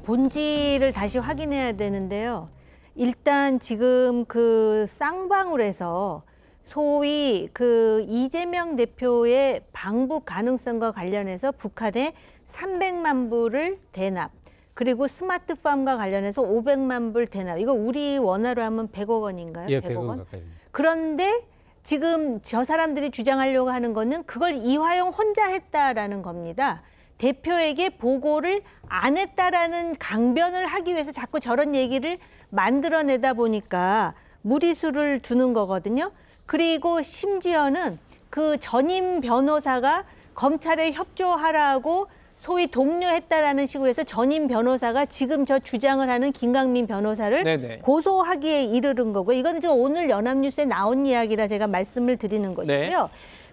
본질을 다시 확인해야 되는데요. 일단 지금 그 쌍방울에서 소위 그 이재명 대표의 방북 가능성과 관련해서 북한에 300만 불을 대납, 그리고 스마트팜과 관련해서 500만 불 대납. 이거 우리 원화로 하면 100억 원인가요? 예, 100억 원. 가까이. 그런데 지금 저 사람들이 주장하려고 하는 거는 그걸 이화영 혼자 했다라는 겁니다. 대표에게 보고를 안 했다라는 강변을 하기 위해서 자꾸 저런 얘기를 만들어내다 보니까 무리수를 두는 거거든요. 그리고 심지어는 그 전임 변호사가 검찰에 협조하라고 소위 독려했다라는 식으로 해서 전임 변호사가 지금 저 주장을 하는 김강민 변호사를 네네. 고소하기에 이르른 거고, 이거는 저 오늘 연합뉴스에 나온 이야기라 제가 말씀을 드리는 것이고요. 네.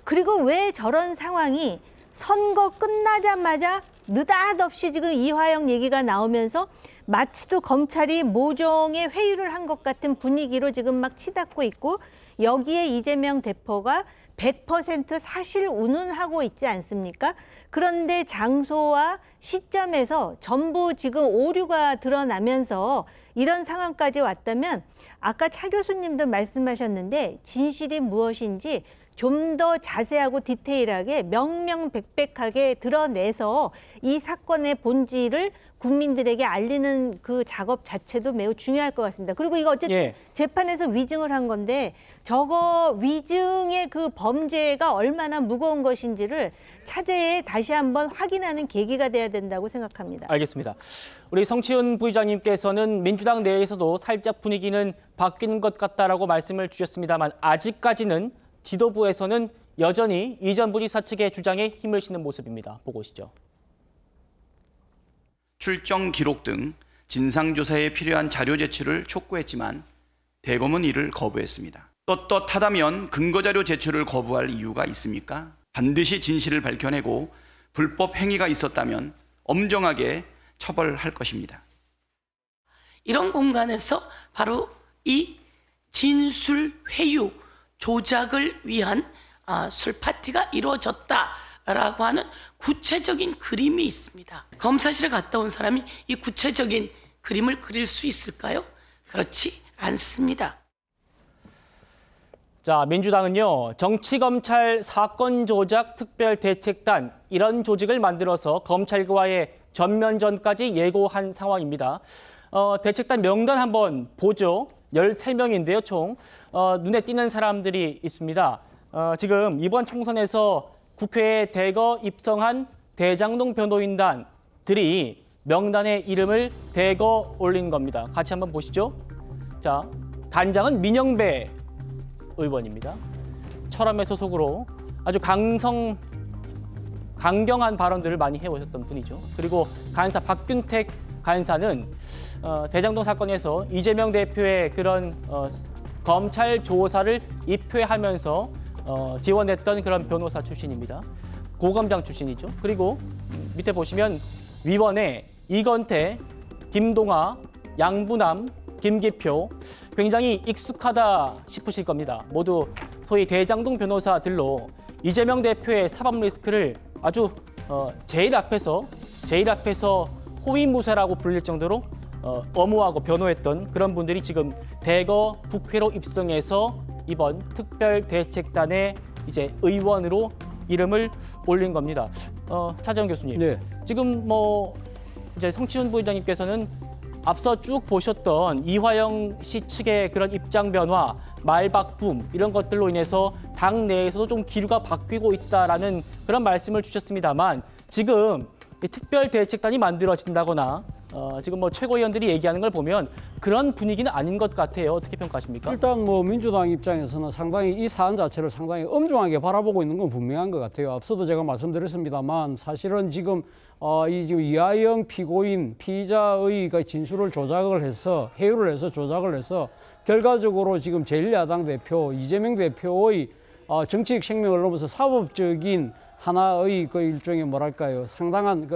그리고 왜 저런 상황이 선거 끝나자마자 느닷없이 지금 이화영 얘기가 나오면서 마치도 검찰이 모종의 회유를 한 것 같은 분위기로 지금 막 치닫고 있고, 여기에 이재명 대표가 100% 사실 운운하고 있지 않습니까? 그런데 장소와 시점에서 전부 지금 오류가 드러나면서 이런 상황까지 왔다면, 아까 차 교수님도 말씀하셨는데 진실이 무엇인지 좀 더 자세하고 디테일하게 명명백백하게 드러내서 이 사건의 본질을 국민들에게 알리는 그 작업 자체도 매우 중요할 것 같습니다. 그리고 이거 어쨌든 재판에서 위증을 한 건데 저거 위증의 그 범죄가 얼마나 무거운 것인지를 차제에 다시 한번 확인하는 계기가 돼야 된다고 생각합니다. 알겠습니다. 우리 성치훈 부의장님께서는 민주당 내에서도 살짝 분위기는 바뀌는 것 같다라고 말씀을 주셨습니다만 아직까지는 지도부에서는 여전히 이전 부지사 측의 주장에 힘을 싣는 모습입니다. 보고 오시죠. 출정 기록 등 진상조사에 필요한 자료 제출을 촉구했지만 대검은 이를 거부했습니다. 떳떳하다면 근거자료 제출을 거부할 이유가 있습니까? 반드시 진실을 밝혀내고 불법 행위가 있었다면 엄정하게 처벌할 것입니다. 이런 공간에서 바로 이 진술 회유 조작을 위한 술 파티가 이루어졌다라고 하는 구체적인 그림이 있습니다. 검사실에 갔다 온 사람이 이 구체적인 그림을 그릴 수 있을까요? 그렇지 않습니다. 자, 민주당은요, 정치검찰 사건조작특별대책단 이런 조직을 만들어서 검찰과의 전면전까지 예고한 상황입니다. 대책단 명단 한번 보죠. 13명인데요, 총. 눈에 띄는 사람들이 있습니다. 지금 이번 총선에서 국회에 대거 입성한 대장동 변호인단들이 명단에 이름을 대거 올린 겁니다. 같이 한번 보시죠. 자, 단장은 민영배 의원입니다. 철험의 소속으로 아주 강경한 발언들을 많이 해오셨던 분이죠. 그리고 간사 박균택 간사는 대장동 사건에서 이재명 대표의 그런 검찰 조사를 입회하면서 지원했던 그런 변호사 출신입니다. 고검장 출신이죠. 그리고 밑에 보시면 위원회 이건태, 김동아, 양부남, 김기표 굉장히 익숙하다 싶으실 겁니다. 모두 소위 대장동 변호사들로 이재명 대표의 사법 리스크를 아주 제일 앞에서 호위무사라고 불릴 정도로 엄호하고 변호했던 그런 분들이 지금 대거 국회로 입성해서 이번 특별대책단의 이제 의원으로 이름을 올린 겁니다. 차재원 교수님, 네. 지금 이제 성치훈 부의장님께서는 앞서 쭉 보셨던 이화영 씨 측의 그런 입장 변화, 말바꿈 이런 것들로 인해서 당 내에서도 좀 기류가 바뀌고 있다라는 그런 말씀을 주셨습니다만 지금 특별대책단이 만들어진다거나 지금 뭐 최고위원들이 얘기하는 걸 보면 그런 분위기는 아닌 것 같아요. 어떻게 평가하십니까? 일단 뭐 민주당 입장에서는 상당히 이 사안 자체를 상당히 엄중하게 바라보고 있는 건 분명한 것 같아요. 앞서도 제가 말씀드렸습니다만 사실은 지금 지금 이하영 피고인 피의자의 그 진술을 조작을 해서 회유를 해서 조작을 해서 결과적으로 지금 제1야당 대표 이재명 대표의 정치적 생명을 넘어서 사법적인 하나의 그 일종의 뭐랄까요 상당한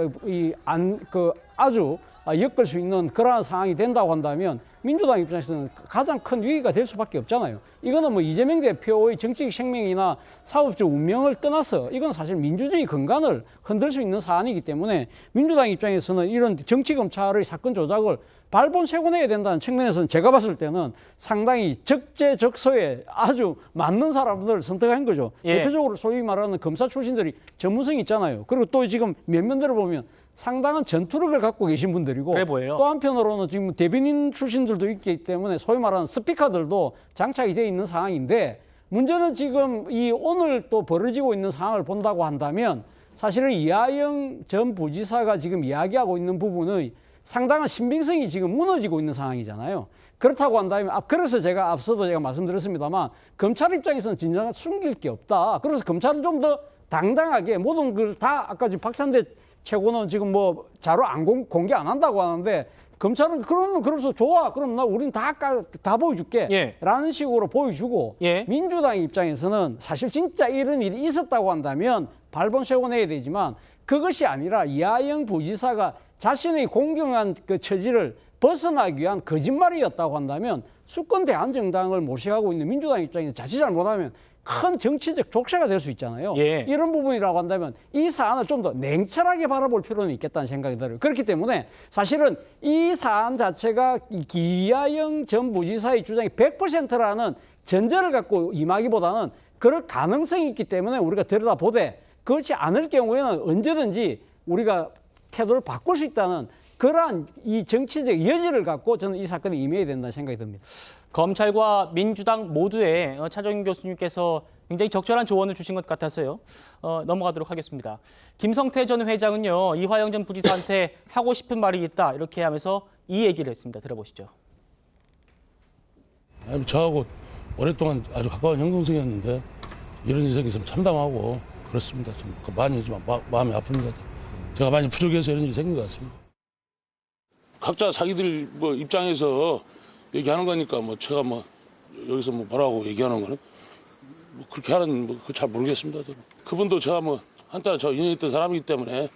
아주 엮을 수 있는 그러한 상황이 된다고 한다면 민주당 입장에서는 가장 큰 위기가 될 수밖에 없잖아요. 이거는 뭐 이재명 대표의 정치적 생명이나 사법적 운명을 떠나서 이건 사실 민주주의 근간을 흔들 수 있는 사안이기 때문에 민주당 입장에서는 이런 정치검찰의 사건 조작을 발본색원해야 된다는 측면에서는 제가 봤을 때는 상당히 적재적소에 아주 맞는 사람들을 선택한 거죠. 예. 대표적으로 소위 말하는 검사 출신들이 전문성이 있잖아요. 그리고 또 지금 몇 면들을 보면 상당한 전투력을 갖고 계신 분들이고 그래 보여요. 또 한편으로는 지금 대변인 출신들도 있기 때문에 소위 말하는 스피커들도 장착이 되어 있는 상황인데 문제는 지금 이 오늘 또 벌어지고 있는 상황을 본다고 한다면 사실은 이하영 전 부지사가 지금 이야기하고 있는 부분의 상당한 신빙성이 지금 무너지고 있는 상황이잖아요. 그렇다고 한다면 그래서 제가 앞서도 제가 말씀드렸습니다만 검찰 입장에서는 진정한 숨길 게 없다. 그래서 검찰은 좀 더 당당하게 모든 걸 다 아까 지금 박찬대 최고는 지금 뭐 자료 공개 안 한다고 하는데 검찰은 그러면서 좋아. 그럼 우린 다 보여줄게. 예. 라는 식으로 보여주고 예. 민주당 입장에서는 사실 진짜 이런 일이 있었다고 한다면 발본색원해야 되지만 그것이 아니라 이하영 부지사가 자신의 공경한 그 처지를 벗어나기 위한 거짓말이었다고 한다면 수권 대한정당을 모시하고 있는 민주당 입장에서 자칫 잘못하면 큰 정치적 족쇄가 될 수 있잖아요. 예. 이런 부분이라고 한다면 이 사안을 좀 더 냉철하게 바라볼 필요는 있겠다는 생각이 들어요. 그렇기 때문에 사실은 이 사안 자체가 이하영 전 부지사의 주장이 100%라는 전제를 갖고 임하기보다는 그럴 가능성이 있기 때문에 우리가 들여다보되 그렇지 않을 경우에는 언제든지 우리가 태도를 바꿀 수 있다는 그러한 이 정치적 여지를 갖고 저는 이 사건에 임해야 된다는 생각이 듭니다. 검찰과 민주당 모두에 차정인 교수님께서 굉장히 적절한 조언을 주신 것 같아서요. 넘어가도록 하겠습니다. 김성태 전 회장은요. 이화영 전 부지사한테 하고 싶은 말이 있다 이렇게 하면서 이 얘기를 했습니다. 들어보시죠. 저하고 오랫동안 아주 가까운 형동생이었는데 이런 일이 좀 참담하고 그렇습니다. 좀 많이 좀 마음이 아픕니다. 제가 많이 부족해서 이런 일이 생긴 것 같습니다. 각자 자기들 뭐 입장에서 얘기하는 거니까 뭐 제가 뭐 여기서 뭐 뭐라고 얘기하는 거는 뭐 그렇게 하는 뭐 잘 모르겠습니다. 저는. 그분도 제가 뭐 한때 저 인연이 있던 사람이기 때문에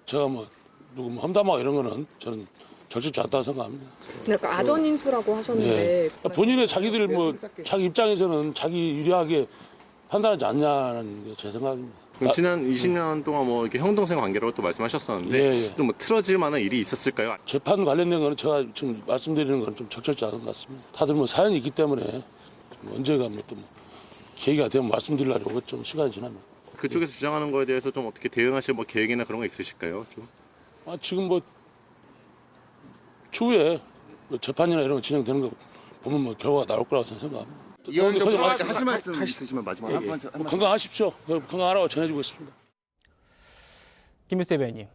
제가 뭐 누구 뭐 험담하고 이런 거는 저는 절실치 않다고 생각합니다. 그러니까 아전인수라고 하셨는데 본인의 자기들 뭐 자기 입장에서는 자기 유리하게 판단하지 않냐는 게 제 생각입니다. 그럼 지난 20년 동안 뭐 이렇게 형 동생 관계라고 또 말씀하셨었는데 좀 뭐 틀어질 만한 일이 있었을까요? 재판 관련된 거는 제가 지금 말씀드리는 건 좀 적절치 않은 것 같습니다. 다들 뭐 사연이 있기 때문에 언제가 뭐 또 계기가 되면 말씀드리려고 좀 시간이 지나면. 그쪽에서 주장하는 거에 대해서 좀 어떻게 대응하실 뭐 계획이나 그런 거 있으실까요? 좀? 지금 뭐 추후에 뭐 재판이나 이런 거 진행되는 거 보면 뭐 결과가 나올 거라고 생각합니다. 이왕 하실 말씀 있으시면 마지막에 한 번. 건강하십시오. 건강하라고 전해주고 있습니다. 김일수 대변인,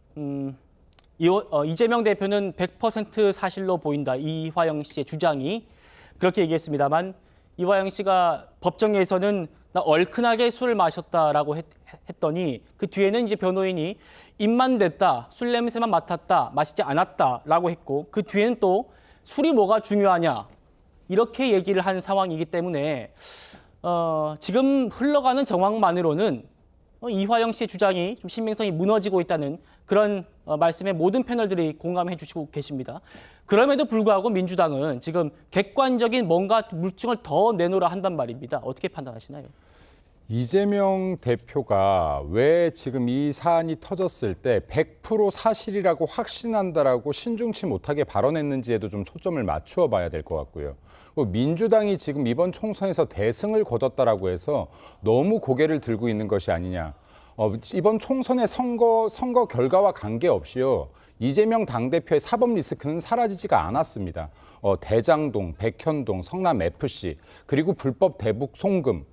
이재명 대표는 100% 사실로 보인다. 이화영 씨의 주장이 그렇게 얘기했습니다만 이화영 씨가 법정에서는 나 얼큰하게 술을 마셨다라고 했더니 그 뒤에는 이제 변호인이 입만 댔다, 술 냄새만 맡았다, 마시지 않았다라고 했고 그 뒤에는 또 술이 뭐가 중요하냐 이렇게 얘기를 한 상황이기 때문에 지금 흘러가는 정황만으로는 이화영 씨의 주장이 좀 신빙성이 무너지고 있다는 그런 말씀에 모든 패널들이 공감해 주시고 계십니다. 그럼에도 불구하고 민주당은 지금 객관적인 뭔가 물증을 더 내놓으라 한단 말입니다. 어떻게 판단하시나요? 이재명 대표가 왜 지금 이 사안이 터졌을 때 100% 사실이라고 확신한다라고 신중치 못하게 발언했는지에도 좀 초점을 맞추어 봐야 될 것 같고요. 민주당이 지금 이번 총선에서 대승을 거뒀다라고 해서 너무 고개를 들고 있는 것이 아니냐. 이번 총선의 선거 결과와 관계없이요. 이재명 당대표의 사법 리스크는 사라지지가 않았습니다. 대장동, 백현동, 성남FC, 그리고 불법 대북 송금,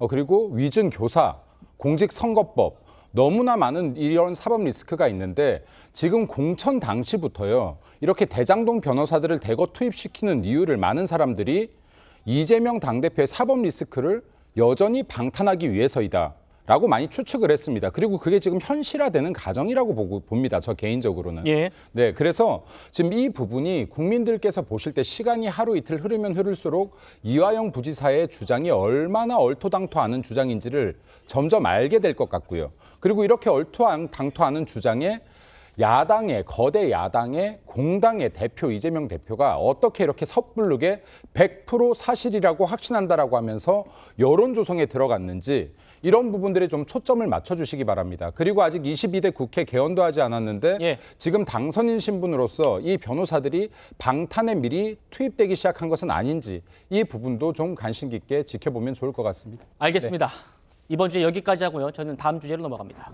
그리고 위증 교사, 공직선거법, 너무나 많은 이런 사법 리스크가 있는데 지금 공천 당시부터요. 이렇게 대장동 변호사들을 대거 투입시키는 이유를 많은 사람들이 이재명 당대표의 사법 리스크를 여전히 방탄하기 위해서이다. 라고 많이 추측을 했습니다. 그리고 그게 지금 현실화되는 과정이라고 봅니다. 저 개인적으로는. 예. 네, 그래서 지금 이 부분이 국민들께서 보실 때 시간이 하루 이틀 흐르면 흐를수록 이화영 부지사의 주장이 얼마나 얼토당토하는 주장인지를 점점 알게 될 것 같고요. 그리고 이렇게 얼토당토하는 주장에 야당의 거대 야당의 공당의 대표 이재명 대표가 어떻게 이렇게 섣부르게 100% 사실이라고 확신한다라고 하면서 여론 조성에 들어갔는지 이런 부분들에 좀 초점을 맞춰주시기 바랍니다. 그리고 아직 22대 국회 개원도 하지 않았는데 지금 당선인 신분으로서 이 변호사들이 방탄에 미리 투입되기 시작한 것은 아닌지 이 부분도 좀 관심 깊게 지켜보면 좋을 것 같습니다. 알겠습니다. 네. 이번 주에 여기까지 하고요. 저는 다음 주제로 넘어갑니다.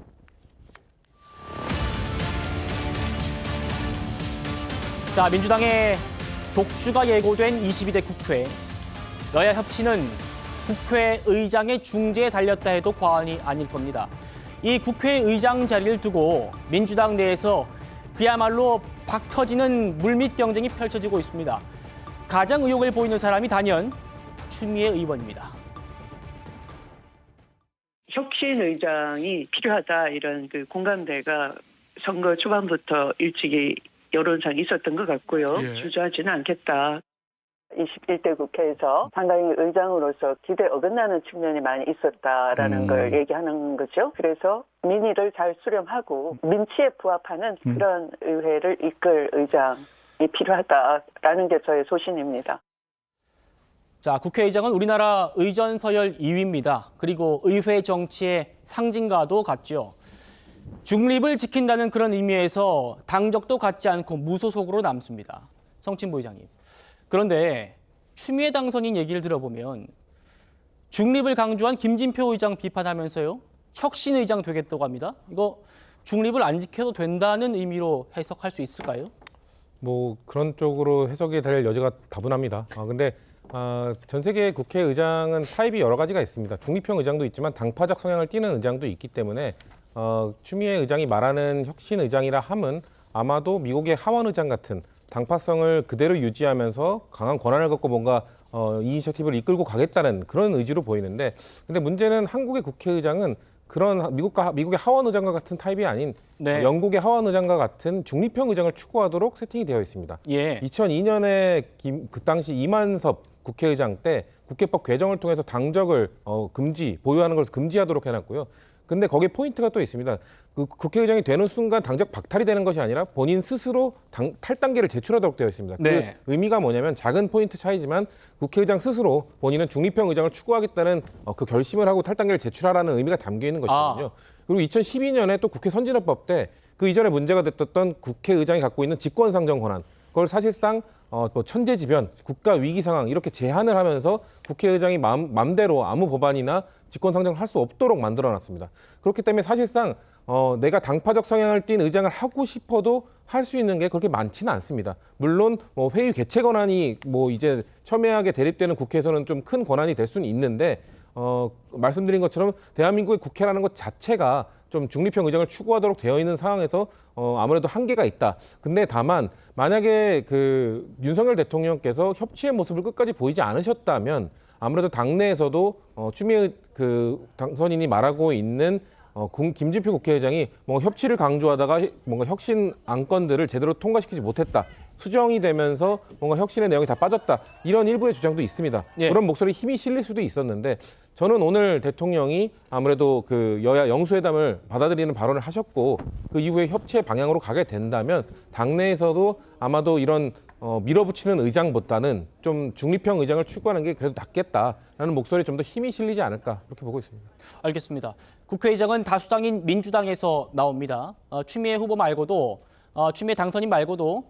자, 민주당의 독주가 예고된 22대 국회. 여야 협치는 국회의장의 중재에 달렸다 해도 과언이 아닐 겁니다. 이 국회의장 자리를 두고 민주당 내에서 그야말로 박 터지는 물밑 경쟁이 펼쳐지고 있습니다. 가장 의욕을 보이는 사람이 단연 추미애 의원입니다. 혁신의장이 필요하다 이런 그 공감대가 선거 초반부터 일찍이 여론상 있었던 것 같고요. 주저하지는 않겠다. 21대 국회에서 상당히 의장으로서 기대에 어긋나는 측면이 많이 있었다라는 걸 얘기하는 거죠. 그래서 민의를 잘 수렴하고 민치에 부합하는 그런 의회를 이끌 의장이 필요하다라는 게 저의 소신입니다. 자, 국회의장은 우리나라 의전 서열 2위입니다. 그리고 의회 정치의 상징과도 같죠. 중립을 지킨다는 그런 의미에서 당적도 갖지 않고 무소속으로 남습니다. 성친부 의장님. 그런데 추미애 당선인 얘기를 들어보면 중립을 강조한 김진표 의장 비판하면서요. 혁신 의장 되겠다고 합니다. 이거 중립을 안 지켜도 된다는 의미로 해석할 수 있을까요? 뭐 그런 쪽으로 해석이 될 여지가 다분합니다. 근데 전 세계 국회의장은 타입이 여러 가지가 있습니다. 중립형 의장도 있지만 당파적 성향을 띠는 의장도 있기 때문에 추미애 의장이 말하는 혁신 의장이라 함은 아마도 미국의 하원 의장 같은 당파성을 그대로 유지하면서 강한 권한을 갖고 뭔가 이니셔티브를 이끌고 가겠다는 그런 의지로 보이는데, 근데 문제는 한국의 국회의장은 그런 미국의 하원 의장과 같은 타입이 아닌 영국의 하원 의장과 같은 중립형 의장을 추구하도록 세팅이 되어 있습니다. 2002년에 그 당시 이만섭 국회의장 때 국회법 개정을 통해서 당적을 보유하는 걸 금지하도록 해놨고요. 근데 거기에 포인트가 또 있습니다. 그 국회의장이 되는 순간 당적 박탈이 되는 것이 아니라 본인 스스로 탈당계를 제출하도록 되어 있습니다. 그 의미가 뭐냐면 작은 포인트 차이지만 국회의장 스스로 본인은 중립형 의장을 추구하겠다는 그 결심을 하고 탈당계를 제출하라는 의미가 담겨 있는 것이거든요. 그리고 2012년에 또 국회 선진화법 때 그 이전에 문제가 됐던 국회의장이 갖고 있는 직권상정 권한, 그걸 사실상 뭐 천재지변, 국가 위기 상황 이렇게 제한을 하면서 국회의장이 마음대로 아무 법안이나 직권상정을 할 수 없도록 만들어놨습니다. 그렇기 때문에 사실상 내가 당파적 성향을 띤 의장을 하고 싶어도 할 수 있는 게 그렇게 많지는 않습니다. 물론 뭐 회의 개최 권한이 뭐 이제 첨예하게 대립되는 국회에서는 좀 큰 권한이 될 수는 있는데 말씀드린 것처럼 대한민국의 국회라는 것 자체가 좀 중립형 의장을 추구하도록 되어 있는 상황에서 아무래도 한계가 있다. 근데 다만 만약에 그 윤석열 대통령께서 협치의 모습을 끝까지 보이지 않으셨다면 아무래도 당내에서도 추미애 그 당선인이 말하고 있는 김진표 국회의장이 뭔가 협치를 강조하다가 뭔가 혁신 안건들을 제대로 통과시키지 못했다. 수정이 되면서 뭔가 혁신의 내용이 다 빠졌다. 이런 일부의 주장도 있습니다. 그런 목소리에 힘이 실릴 수도 있었는데 저는 오늘 대통령이 아무래도 그 여야 영수회담을 받아들이는 발언을 하셨고 그 이후에 협치의 방향으로 가게 된다면 당내에서도 아마도 이런 밀어붙이는 의장보다는 좀 중립형 의장을 추구하는 게 그래도 낫겠다라는 목소리에 좀 더 힘이 실리지 않을까 그렇게 보고 있습니다. 알겠습니다. 국회의장은 다수당인 민주당에서 나옵니다. 추미애 후보 말고도 추미애 당선인 말고도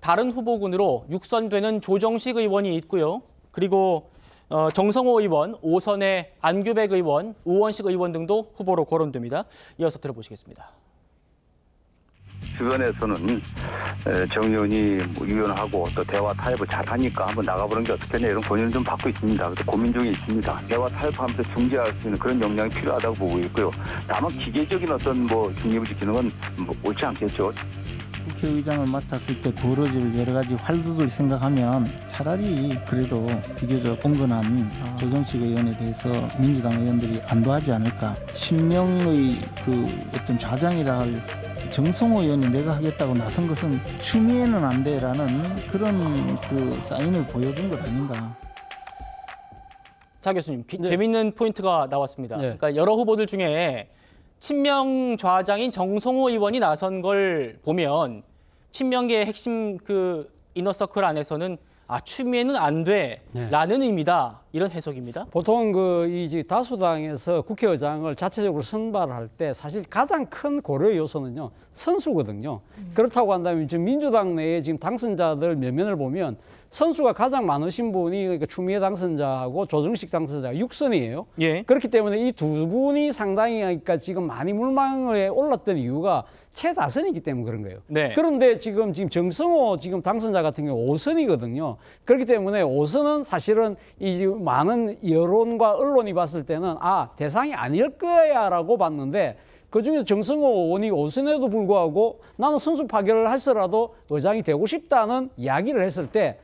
다른 후보군으로 육선되는 조정식 의원이 있고요. 그리고 정성호 의원, 오선의 안규백 의원, 우원식 의원 등도 후보로 거론됩니다. 이어서 들어보시겠습니다. 주변에서는 정 의원이 유연하고 또 대화 타협을 잘하니까 한번 나가보는 게 어떻겠냐 이런 권유를 좀 받고 있습니다. 그래서 고민 중에 있습니다. 대화 타협하면서 중재할 수 있는 그런 역량이 필요하다고 보고 있고요. 다만 기계적인 어떤 중립을 지키는 건 옳지 않겠죠. 국회의장을 맡았을 때 벌어질 여러 가지 활극을 생각하면 차라리 그래도 비교적 온건한 조정식 의원에 대해서 민주당 의원들이 안도하지 않을까. 친명의 그 어떤 좌장이라 할 정성호 의원이 내가 하겠다고 나선 것은 추미애는 안 돼라는 그런 그 사인을 보여준 것 아닌가. 자 교수님, 재밌는 포인트가 나왔습니다. 그러니까 여러 후보들 중에 친명 좌장인 정성호 의원이 나선 걸 보면 친명계의 핵심 그 이너서클 안에서는 추미애는 안 돼라는 의미다, 이런 해석입니다. 보통 이 다수당에서 국회의장을 자체적으로 선발할 때 사실 가장 큰 고려 요소는요 선수거든요. 그렇다고 한다면 지금 민주당 내에 지금 당선자들 면면을 보면 선수가 가장 많으신 분이 그러니까 추미애 당선자하고 조정식 당선자가 6선이에요. 그렇기 때문에 이 두 분이 상당히 그러니까 지금 많이 물망에 올랐던 이유가 최다선이기 때문에 그런 거예요. 그런데 지금 정성호 지금 당선자 같은 경우 5선이거든요. 그렇기 때문에 5선은 사실은 이 많은 여론과 언론이 봤을 때는 대상이 아닐 거야라고 봤는데 그중에 정성호 의원이 5선에도 불구하고 나는 선수 파견을 할서라도 의장이 되고 싶다는 이야기를 했을 때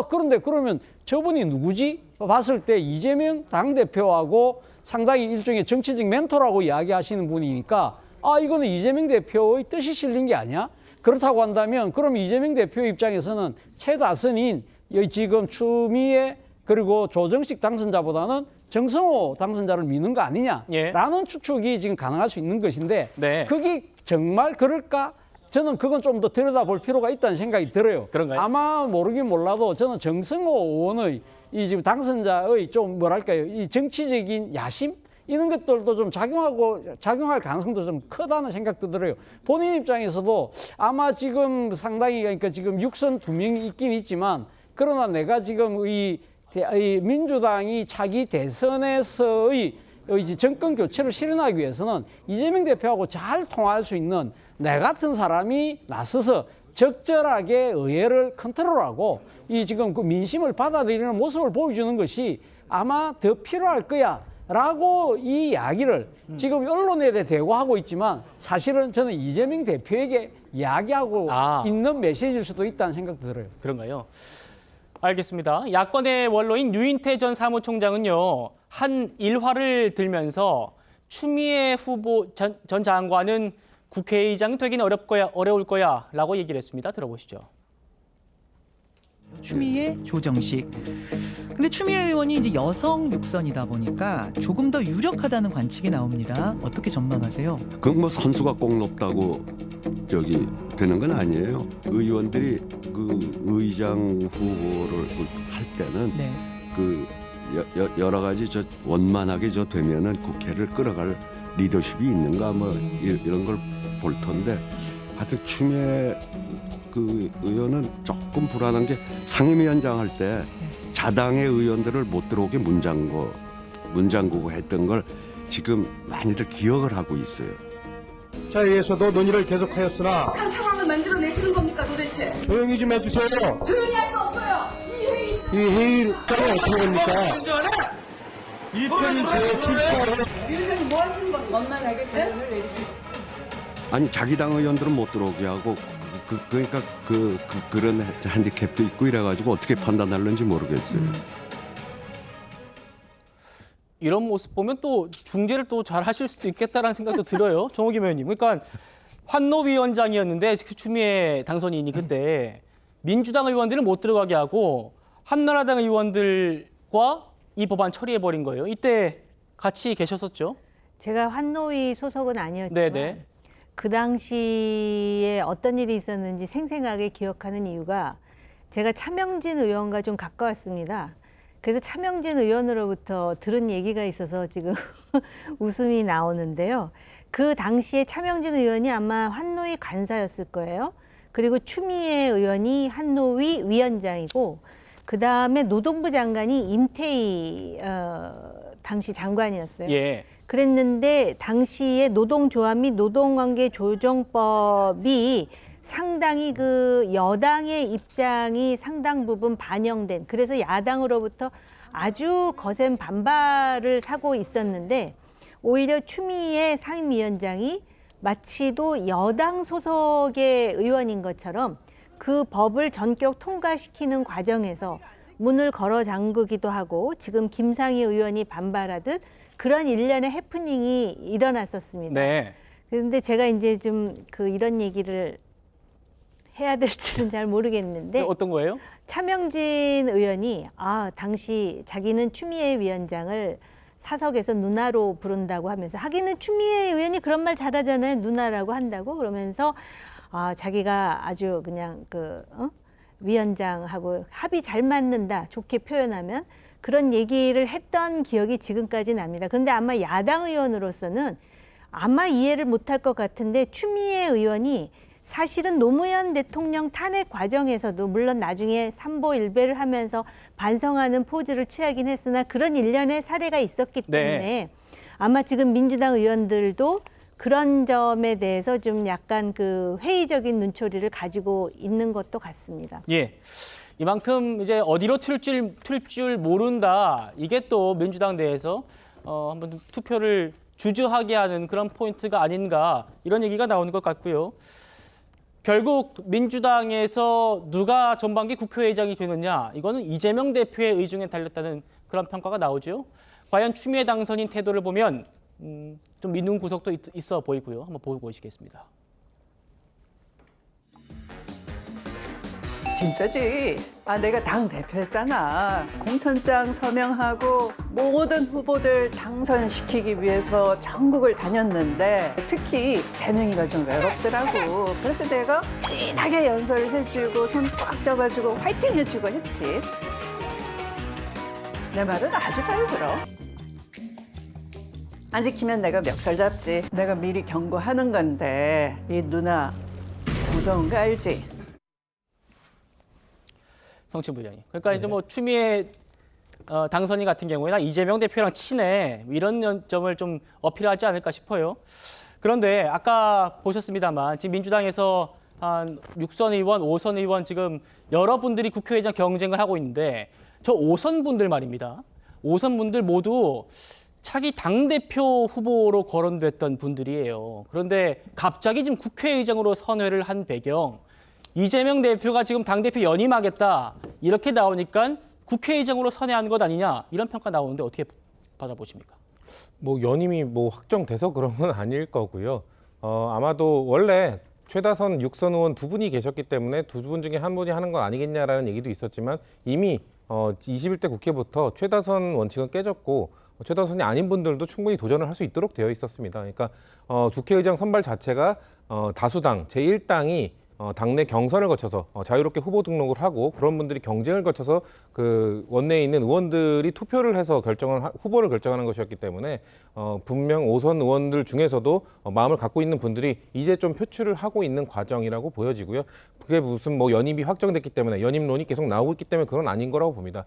그런데 그러면 저분이 누구지? 봤을 때 이재명 당대표하고 상당히 일종의 정치적 멘토라고 이야기하시는 분이니까 이거는 이재명 대표의 뜻이 실린 게 아니야? 그렇다고 한다면 그럼 이재명 대표 입장에서는 최다선인 지금 추미애 그리고 조정식 당선자보다는 정성호 당선자를 미는 거 아니냐라는 추측이 지금 가능할 수 있는 것인데 그게 정말 그럴까? 저는 그건 좀 더 들여다볼 필요가 있다는 생각이 들어요. 그런가요? 아마 모르긴 몰라도 저는 정성호 의원의 이 지금 당선자의 좀 뭐랄까요, 이 정치적인 야심 이런 것들도 좀 작용할 가능성도 좀 크다는 생각도 들어요. 본인 입장에서도 아마 지금 상당히 그러니까 지금 6선 2명이 있긴 있지만 그러나 내가 지금 이 민주당이 차기 대선에서의 정권 교체를 실현하기 위해서는 이재명 대표하고 잘 통할 수 있는 내 같은 사람이 나서서 적절하게 의회를 컨트롤하고 이 지금 그 민심을 받아들이는 모습을 보여주는 것이 아마 더 필요할 거야라고 이 이야기를 지금 언론에 대고하고 있지만 사실은 저는 이재명 대표에게 이야기하고 있는 메시지일 수도 있다는 생각도 들어요. 그런가요? 알겠습니다. 야권의 원로인 유인태 전 사무총장은요, 한 일화를 들면서 추미애 후보 전 장관은 국회의장이 되기는 어려울 거야 라고 얘기를 했습니다. 들어보시죠. 추미애, 조정식. 근데 추미애 의원이 이제 여성 6선이다 보니까 조금 더 유력하다는 관측이 나옵니다. 어떻게 전망하세요? 그건 뭐 선수가 꼭 높다고 되는 건 아니에요. 의원들이 그 의장 후보를 할 때는 그 여러 가지 원만하게 되면은 국회를 끌어갈 리더십이 있는가 뭐 이런 걸 볼 텐데 하여튼 추미애 그 의원은 조금 불안한 게 상임위원장 할 때 자당의 의원들을 못 들어오게 문잠그고 했던 걸 지금 많이들 기억을 하고 있어요. 자리에서도 논의를 계속하였으나 어떤 상황을 만들어내시는 겁니까 도대체? 조용히 좀 해주세요. 조용히 할 수 없어요. 이 회의까지 어떻게 됩니까? 이 편의에 출석하러 위원장님 뭐 하시는 거죠? 원만하게 결론을 내리시고. 아니 자기 당 의원들은 못 들어오게 하고 그러니까 그런 핸디캡도 있고 이래가지고 어떻게 판단하는지 모르겠어요. 이런 모습 보면 또 중재를 또 잘 하실 수도 있겠다라는 생각도 들어요. 정호김 의원님. 그러니까 환노위원장이었는데 추미애 당선인이 그때 민주당 의원들을 못 들어가게 하고 한나라당 의원들과 이 법안 처리해버린 거예요. 이때 같이 계셨었죠? 제가 환노위 소속은 아니었지만 그 당시에 어떤 일이 있었는지 생생하게 기억하는 이유가 제가 차명진 의원과 좀 가까웠습니다. 그래서 차명진 의원으로부터 들은 얘기가 있어서 지금 웃음이 나오는데요. 그 당시에 차명진 의원이 아마 환노위 간사였을 거예요. 그리고 추미애 의원이 환노위 위원장이고 그다음에 노동부 장관이 임태희 당시 장관이었어요. 예. 그랬는데 당시에 노동조합 및 노동관계 조정법이 상당히 그 여당의 입장이 상당 부분 반영된, 그래서 야당으로부터 아주 거센 반발을 사고 있었는데 오히려 추미애 상임위원장이 마치도 여당 소속의 의원인 것처럼 그 법을 전격 통과시키는 과정에서 문을 걸어 잠그기도 하고 지금 김상희 의원이 반발하듯 그런 일련의 해프닝이 일어났었습니다. 네. 그런데 제가 이제 좀 이런 얘기를 해야 될지는 잘 모르겠는데 어떤 거예요? 차명진 의원이 당시 자기는 추미애 위원장을 사석에서 누나로 부른다고 하면서, 하기는 추미애 의원이 그런 말 잘하잖아요. 누나라고 한다고. 그러면서 자기가 아주 그냥 위원장하고 합이 잘 맞는다, 좋게 표현하면 그런 얘기를 했던 기억이 지금까지 납니다. 그런데 아마 야당 의원으로서는 아마 이해를 못할 것 같은데 추미애 의원이 사실은 노무현 대통령 탄핵 과정에서도 물론 나중에 삼보일배를 하면서 반성하는 포즈를 취하긴 했으나 그런 일련의 사례가 있었기 때문에 아마 지금 민주당 의원들도 그런 점에 대해서 좀 약간 회의적인 눈초리를 가지고 있는 것도 같습니다. 예. 이만큼 이제 어디로 튈 줄 모른다. 이게 또 민주당 내에서 한번 투표를 주저하게 하는 그런 포인트가 아닌가, 이런 얘기가 나오는 것 같고요. 결국 민주당에서 누가 전반기 국회의장이 되느냐, 이거는 이재명 대표의 의중에 달렸다는 그런 평가가 나오죠. 과연 추미애 당선인 태도를 보면 좀 믿는 구석도 있어 보이고요. 한번 보고 오시겠습니다. 진짜지. 내가 당 대표였잖아. 공천장 서명하고 모든 후보들 당선시키기 위해서 전국을 다녔는데 특히 재명이가 좀 외롭더라고. 그래서 내가 진하게 연설을 해주고 손 꽉 잡아주고 화이팅 해주고 했지. 내 말은 아주 잘 들어. 안 지키면 내가 멱살 잡지. 내가 미리 경고하는 건데 이 누나 무서운 거 알지? 성춘 부장님. 그러니까 이제 뭐 추미애 당선인 같은 경우에는 이재명 대표랑 친해, 이런 점을 좀 어필하지 않을까 싶어요. 그런데 아까 보셨습니다만 지금 민주당에서 한 6선 의원, 5선 의원 지금 여러분들이 국회의장 경쟁을 하고 있는데 저 5선 분들 말입니다. 5선 분들 모두 차기 당대표 후보로 거론됐던 분들이에요. 그런데 갑자기 지금 국회의장으로 선회를 한 배경, 이재명 대표가 지금 당대표 연임하겠다 이렇게 나오니까 국회의장으로 선회한 것 아니냐, 이런 평가 나오는데 어떻게 받아보십니까? 뭐 연임이 뭐 확정돼서 그런 건 아닐 거고요. 아마도 원래 최다선 6선 의원 두 분이 계셨기 때문에 두 분 중에 한 분이 하는 건 아니겠냐라는 얘기도 있었지만 이미 21대 국회부터 최다선 원칙은 깨졌고 최다선이 아닌 분들도 충분히 도전을 할 수 있도록 되어 있었습니다. 그러니까 국회의장 선발 자체가 다수당 제1당이 당내 경선을 거쳐서 자유롭게 후보 등록을 하고 그런 분들이 경쟁을 거쳐서 그 원내에 있는 의원들이 투표를 해서 후보를 결정하는 것이었기 때문에 분명 5선 의원들 중에서도 마음을 갖고 있는 분들이 이제 좀 표출을 하고 있는 과정이라고 보여지고요. 그게 무슨 뭐 연임이 확정됐기 때문에 연임론이 계속 나오고 있기 때문에 그건 아닌 거라고 봅니다.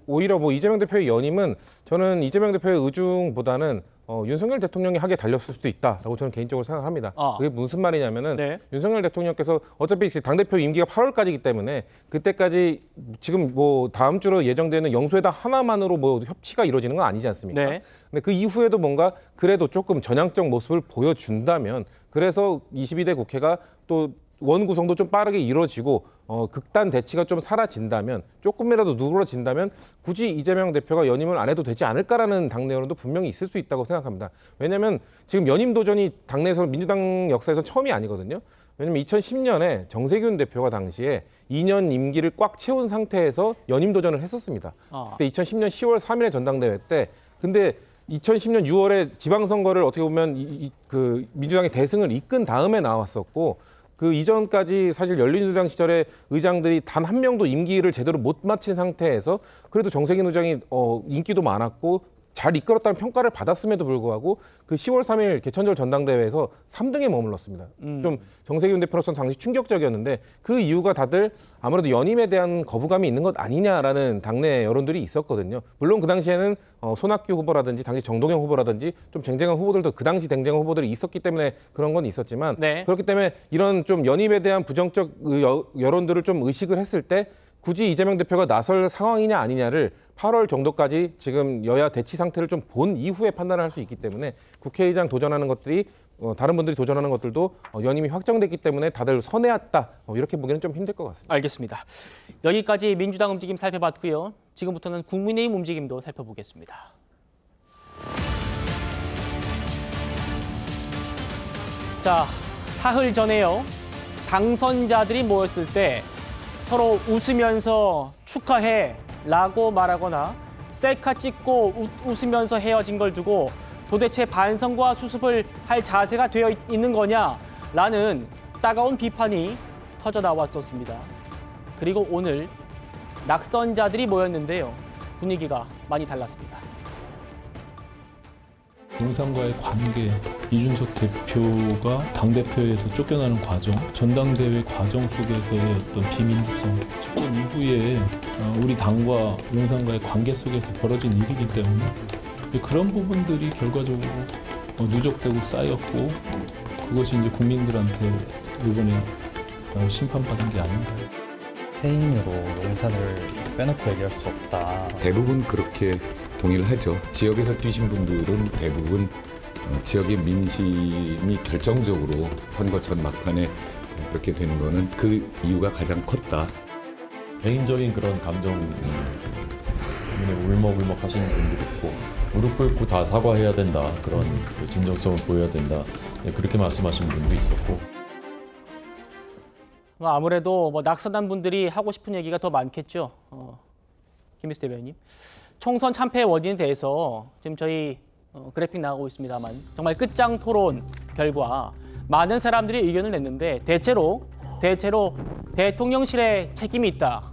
오히려 뭐 이재명 대표의 연임은 저는 이재명 대표의 의중보다는 윤석열 대통령이 하게 달렸을 수도 있다라고 저는 개인적으로 생각합니다. 그게 무슨 말이냐면은 윤석열 대통령께서 어차피 당대표 임기가 8월까지이기 때문에 그때까지 지금 뭐 다음 주로 예정되는 영수회담 하나만으로 뭐 협치가 이루어지는 건 아니지 않습니까? 근데 그 이후에도 뭔가 그래도 조금 전향적 모습을 보여준다면, 그래서 22대 국회가 또 원 구성도 좀 빠르게 이루어지고 극단 대치가 좀 사라진다면, 조금이라도 누그러진다면 굳이 이재명 대표가 연임을 안 해도 되지 않을까라는 당내 여론도 분명히 있을 수 있다고 생각합니다. 왜냐하면 지금 연임 도전이 당내에서 민주당 역사에서 처음이 아니거든요. 왜냐하면 2010년에 정세균 대표가 당시에 2년 임기를 꽉 채운 상태에서 연임 도전을 했었습니다. 그때 2010년 10월 3일에 전당대회 때, 근데 2010년 6월에 지방선거를 어떻게 보면 그 민주당의 대승을 이끈 다음에 나왔었고, 그 이전까지 사실 열린우리당 시절에 의장들이 단 한 명도 임기를 제대로 못 마친 상태에서 그래도 정세균 의장이 인기도 많았고 잘 이끌었다는 평가를 받았음에도 불구하고 그 10월 3일 개천절 전당대회에서 3등에 머물렀습니다. 좀 정세균 대표로서는 당시 충격적이었는데 그 이유가 다들 아무래도 연임에 대한 거부감이 있는 것 아니냐라는 당내 여론들이 있었거든요. 물론 그 당시에는 손학규 후보라든지 당시 정동영 후보라든지 좀 쟁쟁한 후보들도 그 당시 쟁쟁한 후보들이 있었기 때문에 그런 건 있었지만 네. 그렇기 때문에 이런 좀 연임에 대한 부정적 여론들을 좀 의식을 했을 때 굳이 이재명 대표가 나설 상황이냐 아니냐를 8월 정도까지 지금 여야 대치 상태를 좀 본 이후에 판단을 할 수 있기 때문에 국회의장 도전하는 것들이 다른 분들이 도전하는 것들도 연임이 확정됐기 때문에 다들 선회했다 이렇게 보기는 좀 힘들 것 같습니다. 알겠습니다. 여기까지 민주당 움직임 살펴봤고요. 지금부터는 국민의힘 움직임도 살펴보겠습니다. 자, 사흘 전에요. 당선자들이 모였을 때 서로 웃으면서 축하해 라고 말하거나 셀카 찍고 웃으면서 헤어진 걸 두고 도대체 반성과 수습을 할 자세가 되어 있는 거냐라는 따가운 비판이 터져 나왔었습니다. 그리고 오늘 낙선자들이 모였는데요. 분위기가 많이 달랐습니다. 용산과의 관계, 이준석 대표가 당대표에서 쫓겨나는 과정, 전당대회 과정 속에서의 어떤 비민주성, 집권 이후에 우리 당과 용산과의 관계 속에서 벌어진 일이기 때문에 그런 부분들이 결과적으로 누적되고 쌓였고 그것이 이제 국민들한테 이번에 심판받은 게 아닌가. 해임으로 용산을 빼놓고 얘기할 수 없다. 대부분 그렇게 동의를 하죠. 지역에서 뛰신 분들은 대부분 지역의 민심이 결정적으로 선거전 막판에 그렇게 되는 거는 그 이유가 가장 컸다. 개인적인 그런 감정 때문에 울먹울먹 하시는 분들이 있고 무릎 꿇고 다 사과해야 된다. 그런 진정성을 보여야 된다. 그렇게 말씀하시는 분도 있었고. 아무래도 낙선한 분들이 하고 싶은 얘기가 더 많겠죠. 김미수 대변인. 총선 참패의 원인에 대해서 지금 저희 그래픽 나가고 있습니다만 정말 끝장 토론 결과 많은 사람들이 의견을 냈는데 대체로 대통령실에 책임이 있다.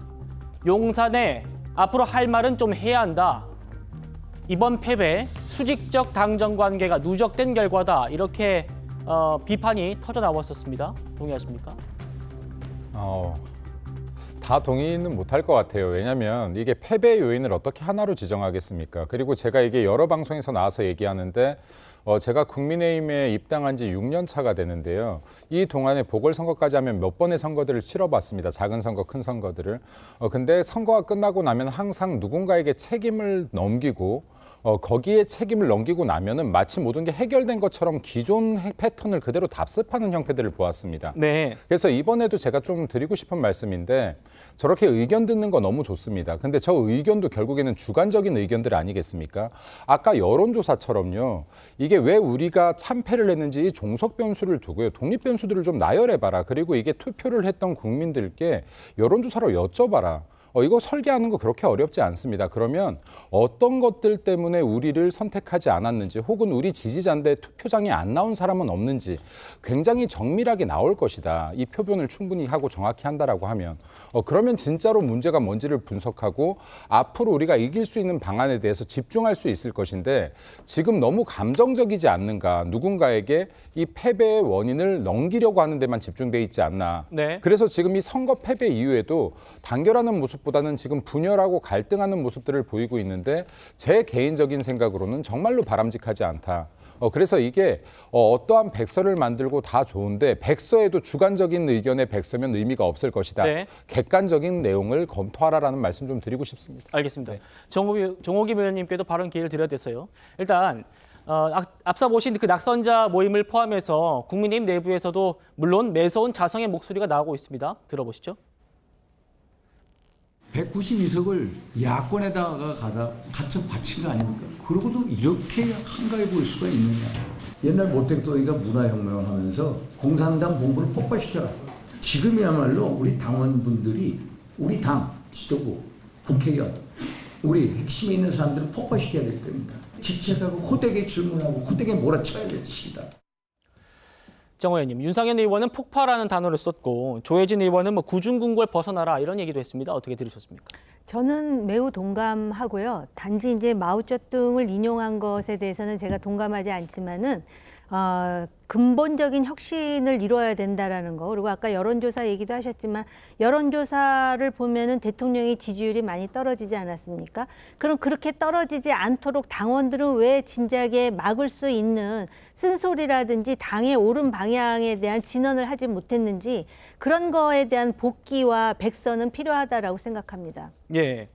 용산에 앞으로 할 말은 좀 해야 한다. 이번 패배 수직적 당정 관계가 누적된 결과다. 이렇게 비판이 터져 나왔었습니다. 동의하십니까? 다 동의는 못할 것 같아요. 왜냐하면 이게 패배 요인을 어떻게 하나로 지정하겠습니까? 그리고 제가 이게 여러 방송에서 나와서 얘기하는데 제가 국민의힘에 입당한 지 6년 차가 되는데요. 이 동안에 보궐선거까지 하면 몇 번의 선거들을 치러봤습니다. 작은 선거, 큰 선거들을. 근데 선거가 끝나고 나면 항상 누군가에게 책임을 넘기고 거기에 책임을 넘기고 나면은 마치 모든 게 해결된 것처럼 기존 패턴을 그대로 답습하는 형태들을 보았습니다. 네. 그래서 이번에도 제가 좀 드리고 싶은 말씀인데 저렇게 의견 듣는 거 너무 좋습니다. 근데 저 의견도 결국에는 주관적인 의견들 아니겠습니까? 아까 여론조사처럼요. 이게 왜 우리가 참패를 했는지 종속 변수를 두고요. 독립 변수들을 좀 나열해봐라. 그리고 이게 투표를 했던 국민들께 여론조사로 여쭤봐라. 이거 설계하는 거 그렇게 어렵지 않습니다. 그러면 어떤 것들 때문에 우리를 선택하지 않았는지 혹은 우리 지지자인데 투표장에 안 나온 사람은 없는지 굉장히 정밀하게 나올 것이다. 이 표본을 충분히 하고 정확히 한다라고 하면 그러면 진짜로 문제가 뭔지를 분석하고 앞으로 우리가 이길 수 있는 방안에 대해서 집중할 수 있을 것인데 지금 너무 감정적이지 않는가. 누군가에게 이 패배의 원인을 넘기려고 하는 데만 집중돼 있지 않나. 네. 그래서 지금 이 선거 패배 이후에도 단결하는 모습보다는 지금 분열하고 갈등하는 모습들을 보이고 있는데 제 개인적인 생각으로는 정말로 바람직하지 않다. 그래서 이게 어떠한 백서를 만들고 다 좋은데 백서에도 주관적인 의견의 백서면 의미가 없을 것이다. 네. 객관적인 내용을 검토하라라는 말씀 좀 드리고 싶습니다. 알겠습니다. 네. 정호기 의원님께도 발언 기회를 드려야 돼서요. 일단 앞서 보신 그 낙선자 모임을 포함해서 국민의힘 내부에서도 물론 매서운 자성의 목소리가 나오고 있습니다. 들어보시죠. 192석을 야권에다가 갖춰 바친 거 아닙니까? 그러고도 이렇게 한가해 보일 수가 있느냐. 옛날 모택도이가 문화혁명을 하면서 공산당 본부를 폭파시켜라. 지금이야말로 우리 당원분들이 우리 당 지도부, 국회의원, 우리 핵심에 있는 사람들을 폭파시켜야 될 겁니다. 지체하고 호되게 질문하고 호되게 몰아쳐야 될 시기다. 정 의원님, 윤상현 의원은 폭파라는 단어를 썼고 조혜진 의원은 구중궁궐 벗어나라 이런 얘기도 했습니다. 어떻게 들으셨습니까? 저는 매우 동감하고요. 단지 이제 마오쩌둥을 인용한 것에 대해서는 제가 동감하지 않지만은 근본적인 혁신을 이루어야 된다라는 거. 그리고 아까 여론조사 얘기도 하셨지만 여론조사를 보면은 대통령의 지지율이 많이 떨어지지 않았습니까? 그럼 그렇게 떨어지지 않도록 당원들은 왜 진작에 막을 수 있는 쓴소리라든지 당의 옳은 방향에 대한 진언을 하지 못했는지 그런 거에 대한 복귀와 백선은 필요하다라고 생각합니다. 예.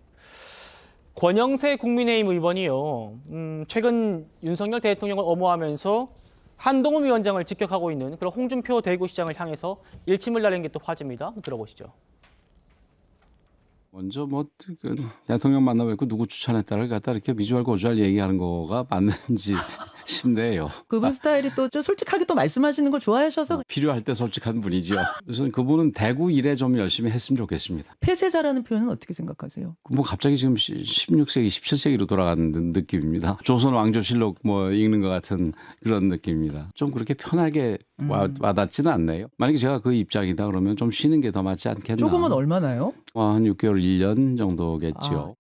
권영세 국민의힘 의원이요. 최근 윤석열 대통령을 엄호하면서 한동훈 위원장을 직격하고 있는 그런 홍준표 대구시장을 향해서 일침을 날린 게 또 화제입니다. 한번 들어보시죠. 먼저 대통령 만나뵙고 누구 추천했다를 갖다 이렇게 미주알 고주알 얘기하는 거가 맞는지 싶네요. 그분 스타일이 또 좀 솔직하게 또 말씀하시는 걸 좋아하셔서 필요할 때 솔직한 분이죠. 그래서 그분은 대구 일에 좀 열심히 했으면 좋겠습니다. 폐쇄자라는 표현은 어떻게 생각하세요? 뭐 갑자기 지금 16세기, 17세기로 돌아가는 느낌입니다. 조선 왕조실록 읽는 것 같은 그런 느낌입니다. 좀 그렇게 편하게 와닿지는 않네요. 만약에 제가 그 입장이다 그러면 좀 쉬는 게 더 맞지 않겠나. 조금은 얼마나요? 한 6개월, 1년 정도겠죠.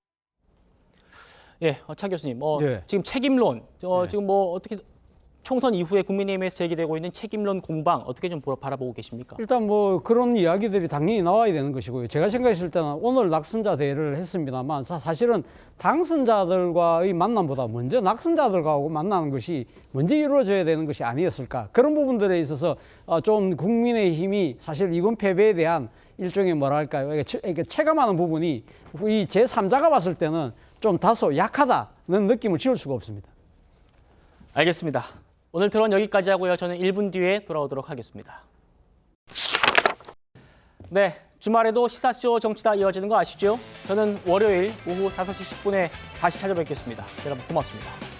예, 차 교수님, 네. 지금 책임론, 지금 어떻게 총선 이후에 국민의힘에서 제기되고 있는 책임론 공방 어떻게 좀 바라보고 계십니까? 일단 그런 이야기들이 당연히 나와야 되는 것이고요. 제가 생각했을 때는 오늘 낙선자 대회를 했습니다만 사실은 당선자들과의 만남보다 먼저 낙선자들과 만나는 것이 먼저 이루어져야 되는 것이 아니었을까. 그런 부분들에 있어서 좀 국민의힘이 사실 이번 패배에 대한 일종의 뭐랄까요. 이게 체감하는 부분이 이 제3자가 봤을 때는 좀 다소 약하다는 느낌을 지울 수가 없습니다. 알겠습니다. 오늘 토론 여기까지 하고요. 저는 1분 뒤에 돌아오도록 하겠습니다. 네, 주말에도 시사쇼 정치다 이어지는 거 아시죠? 저는 월요일 오후 5시 10분에 다시 찾아뵙겠습니다. 여러분 고맙습니다.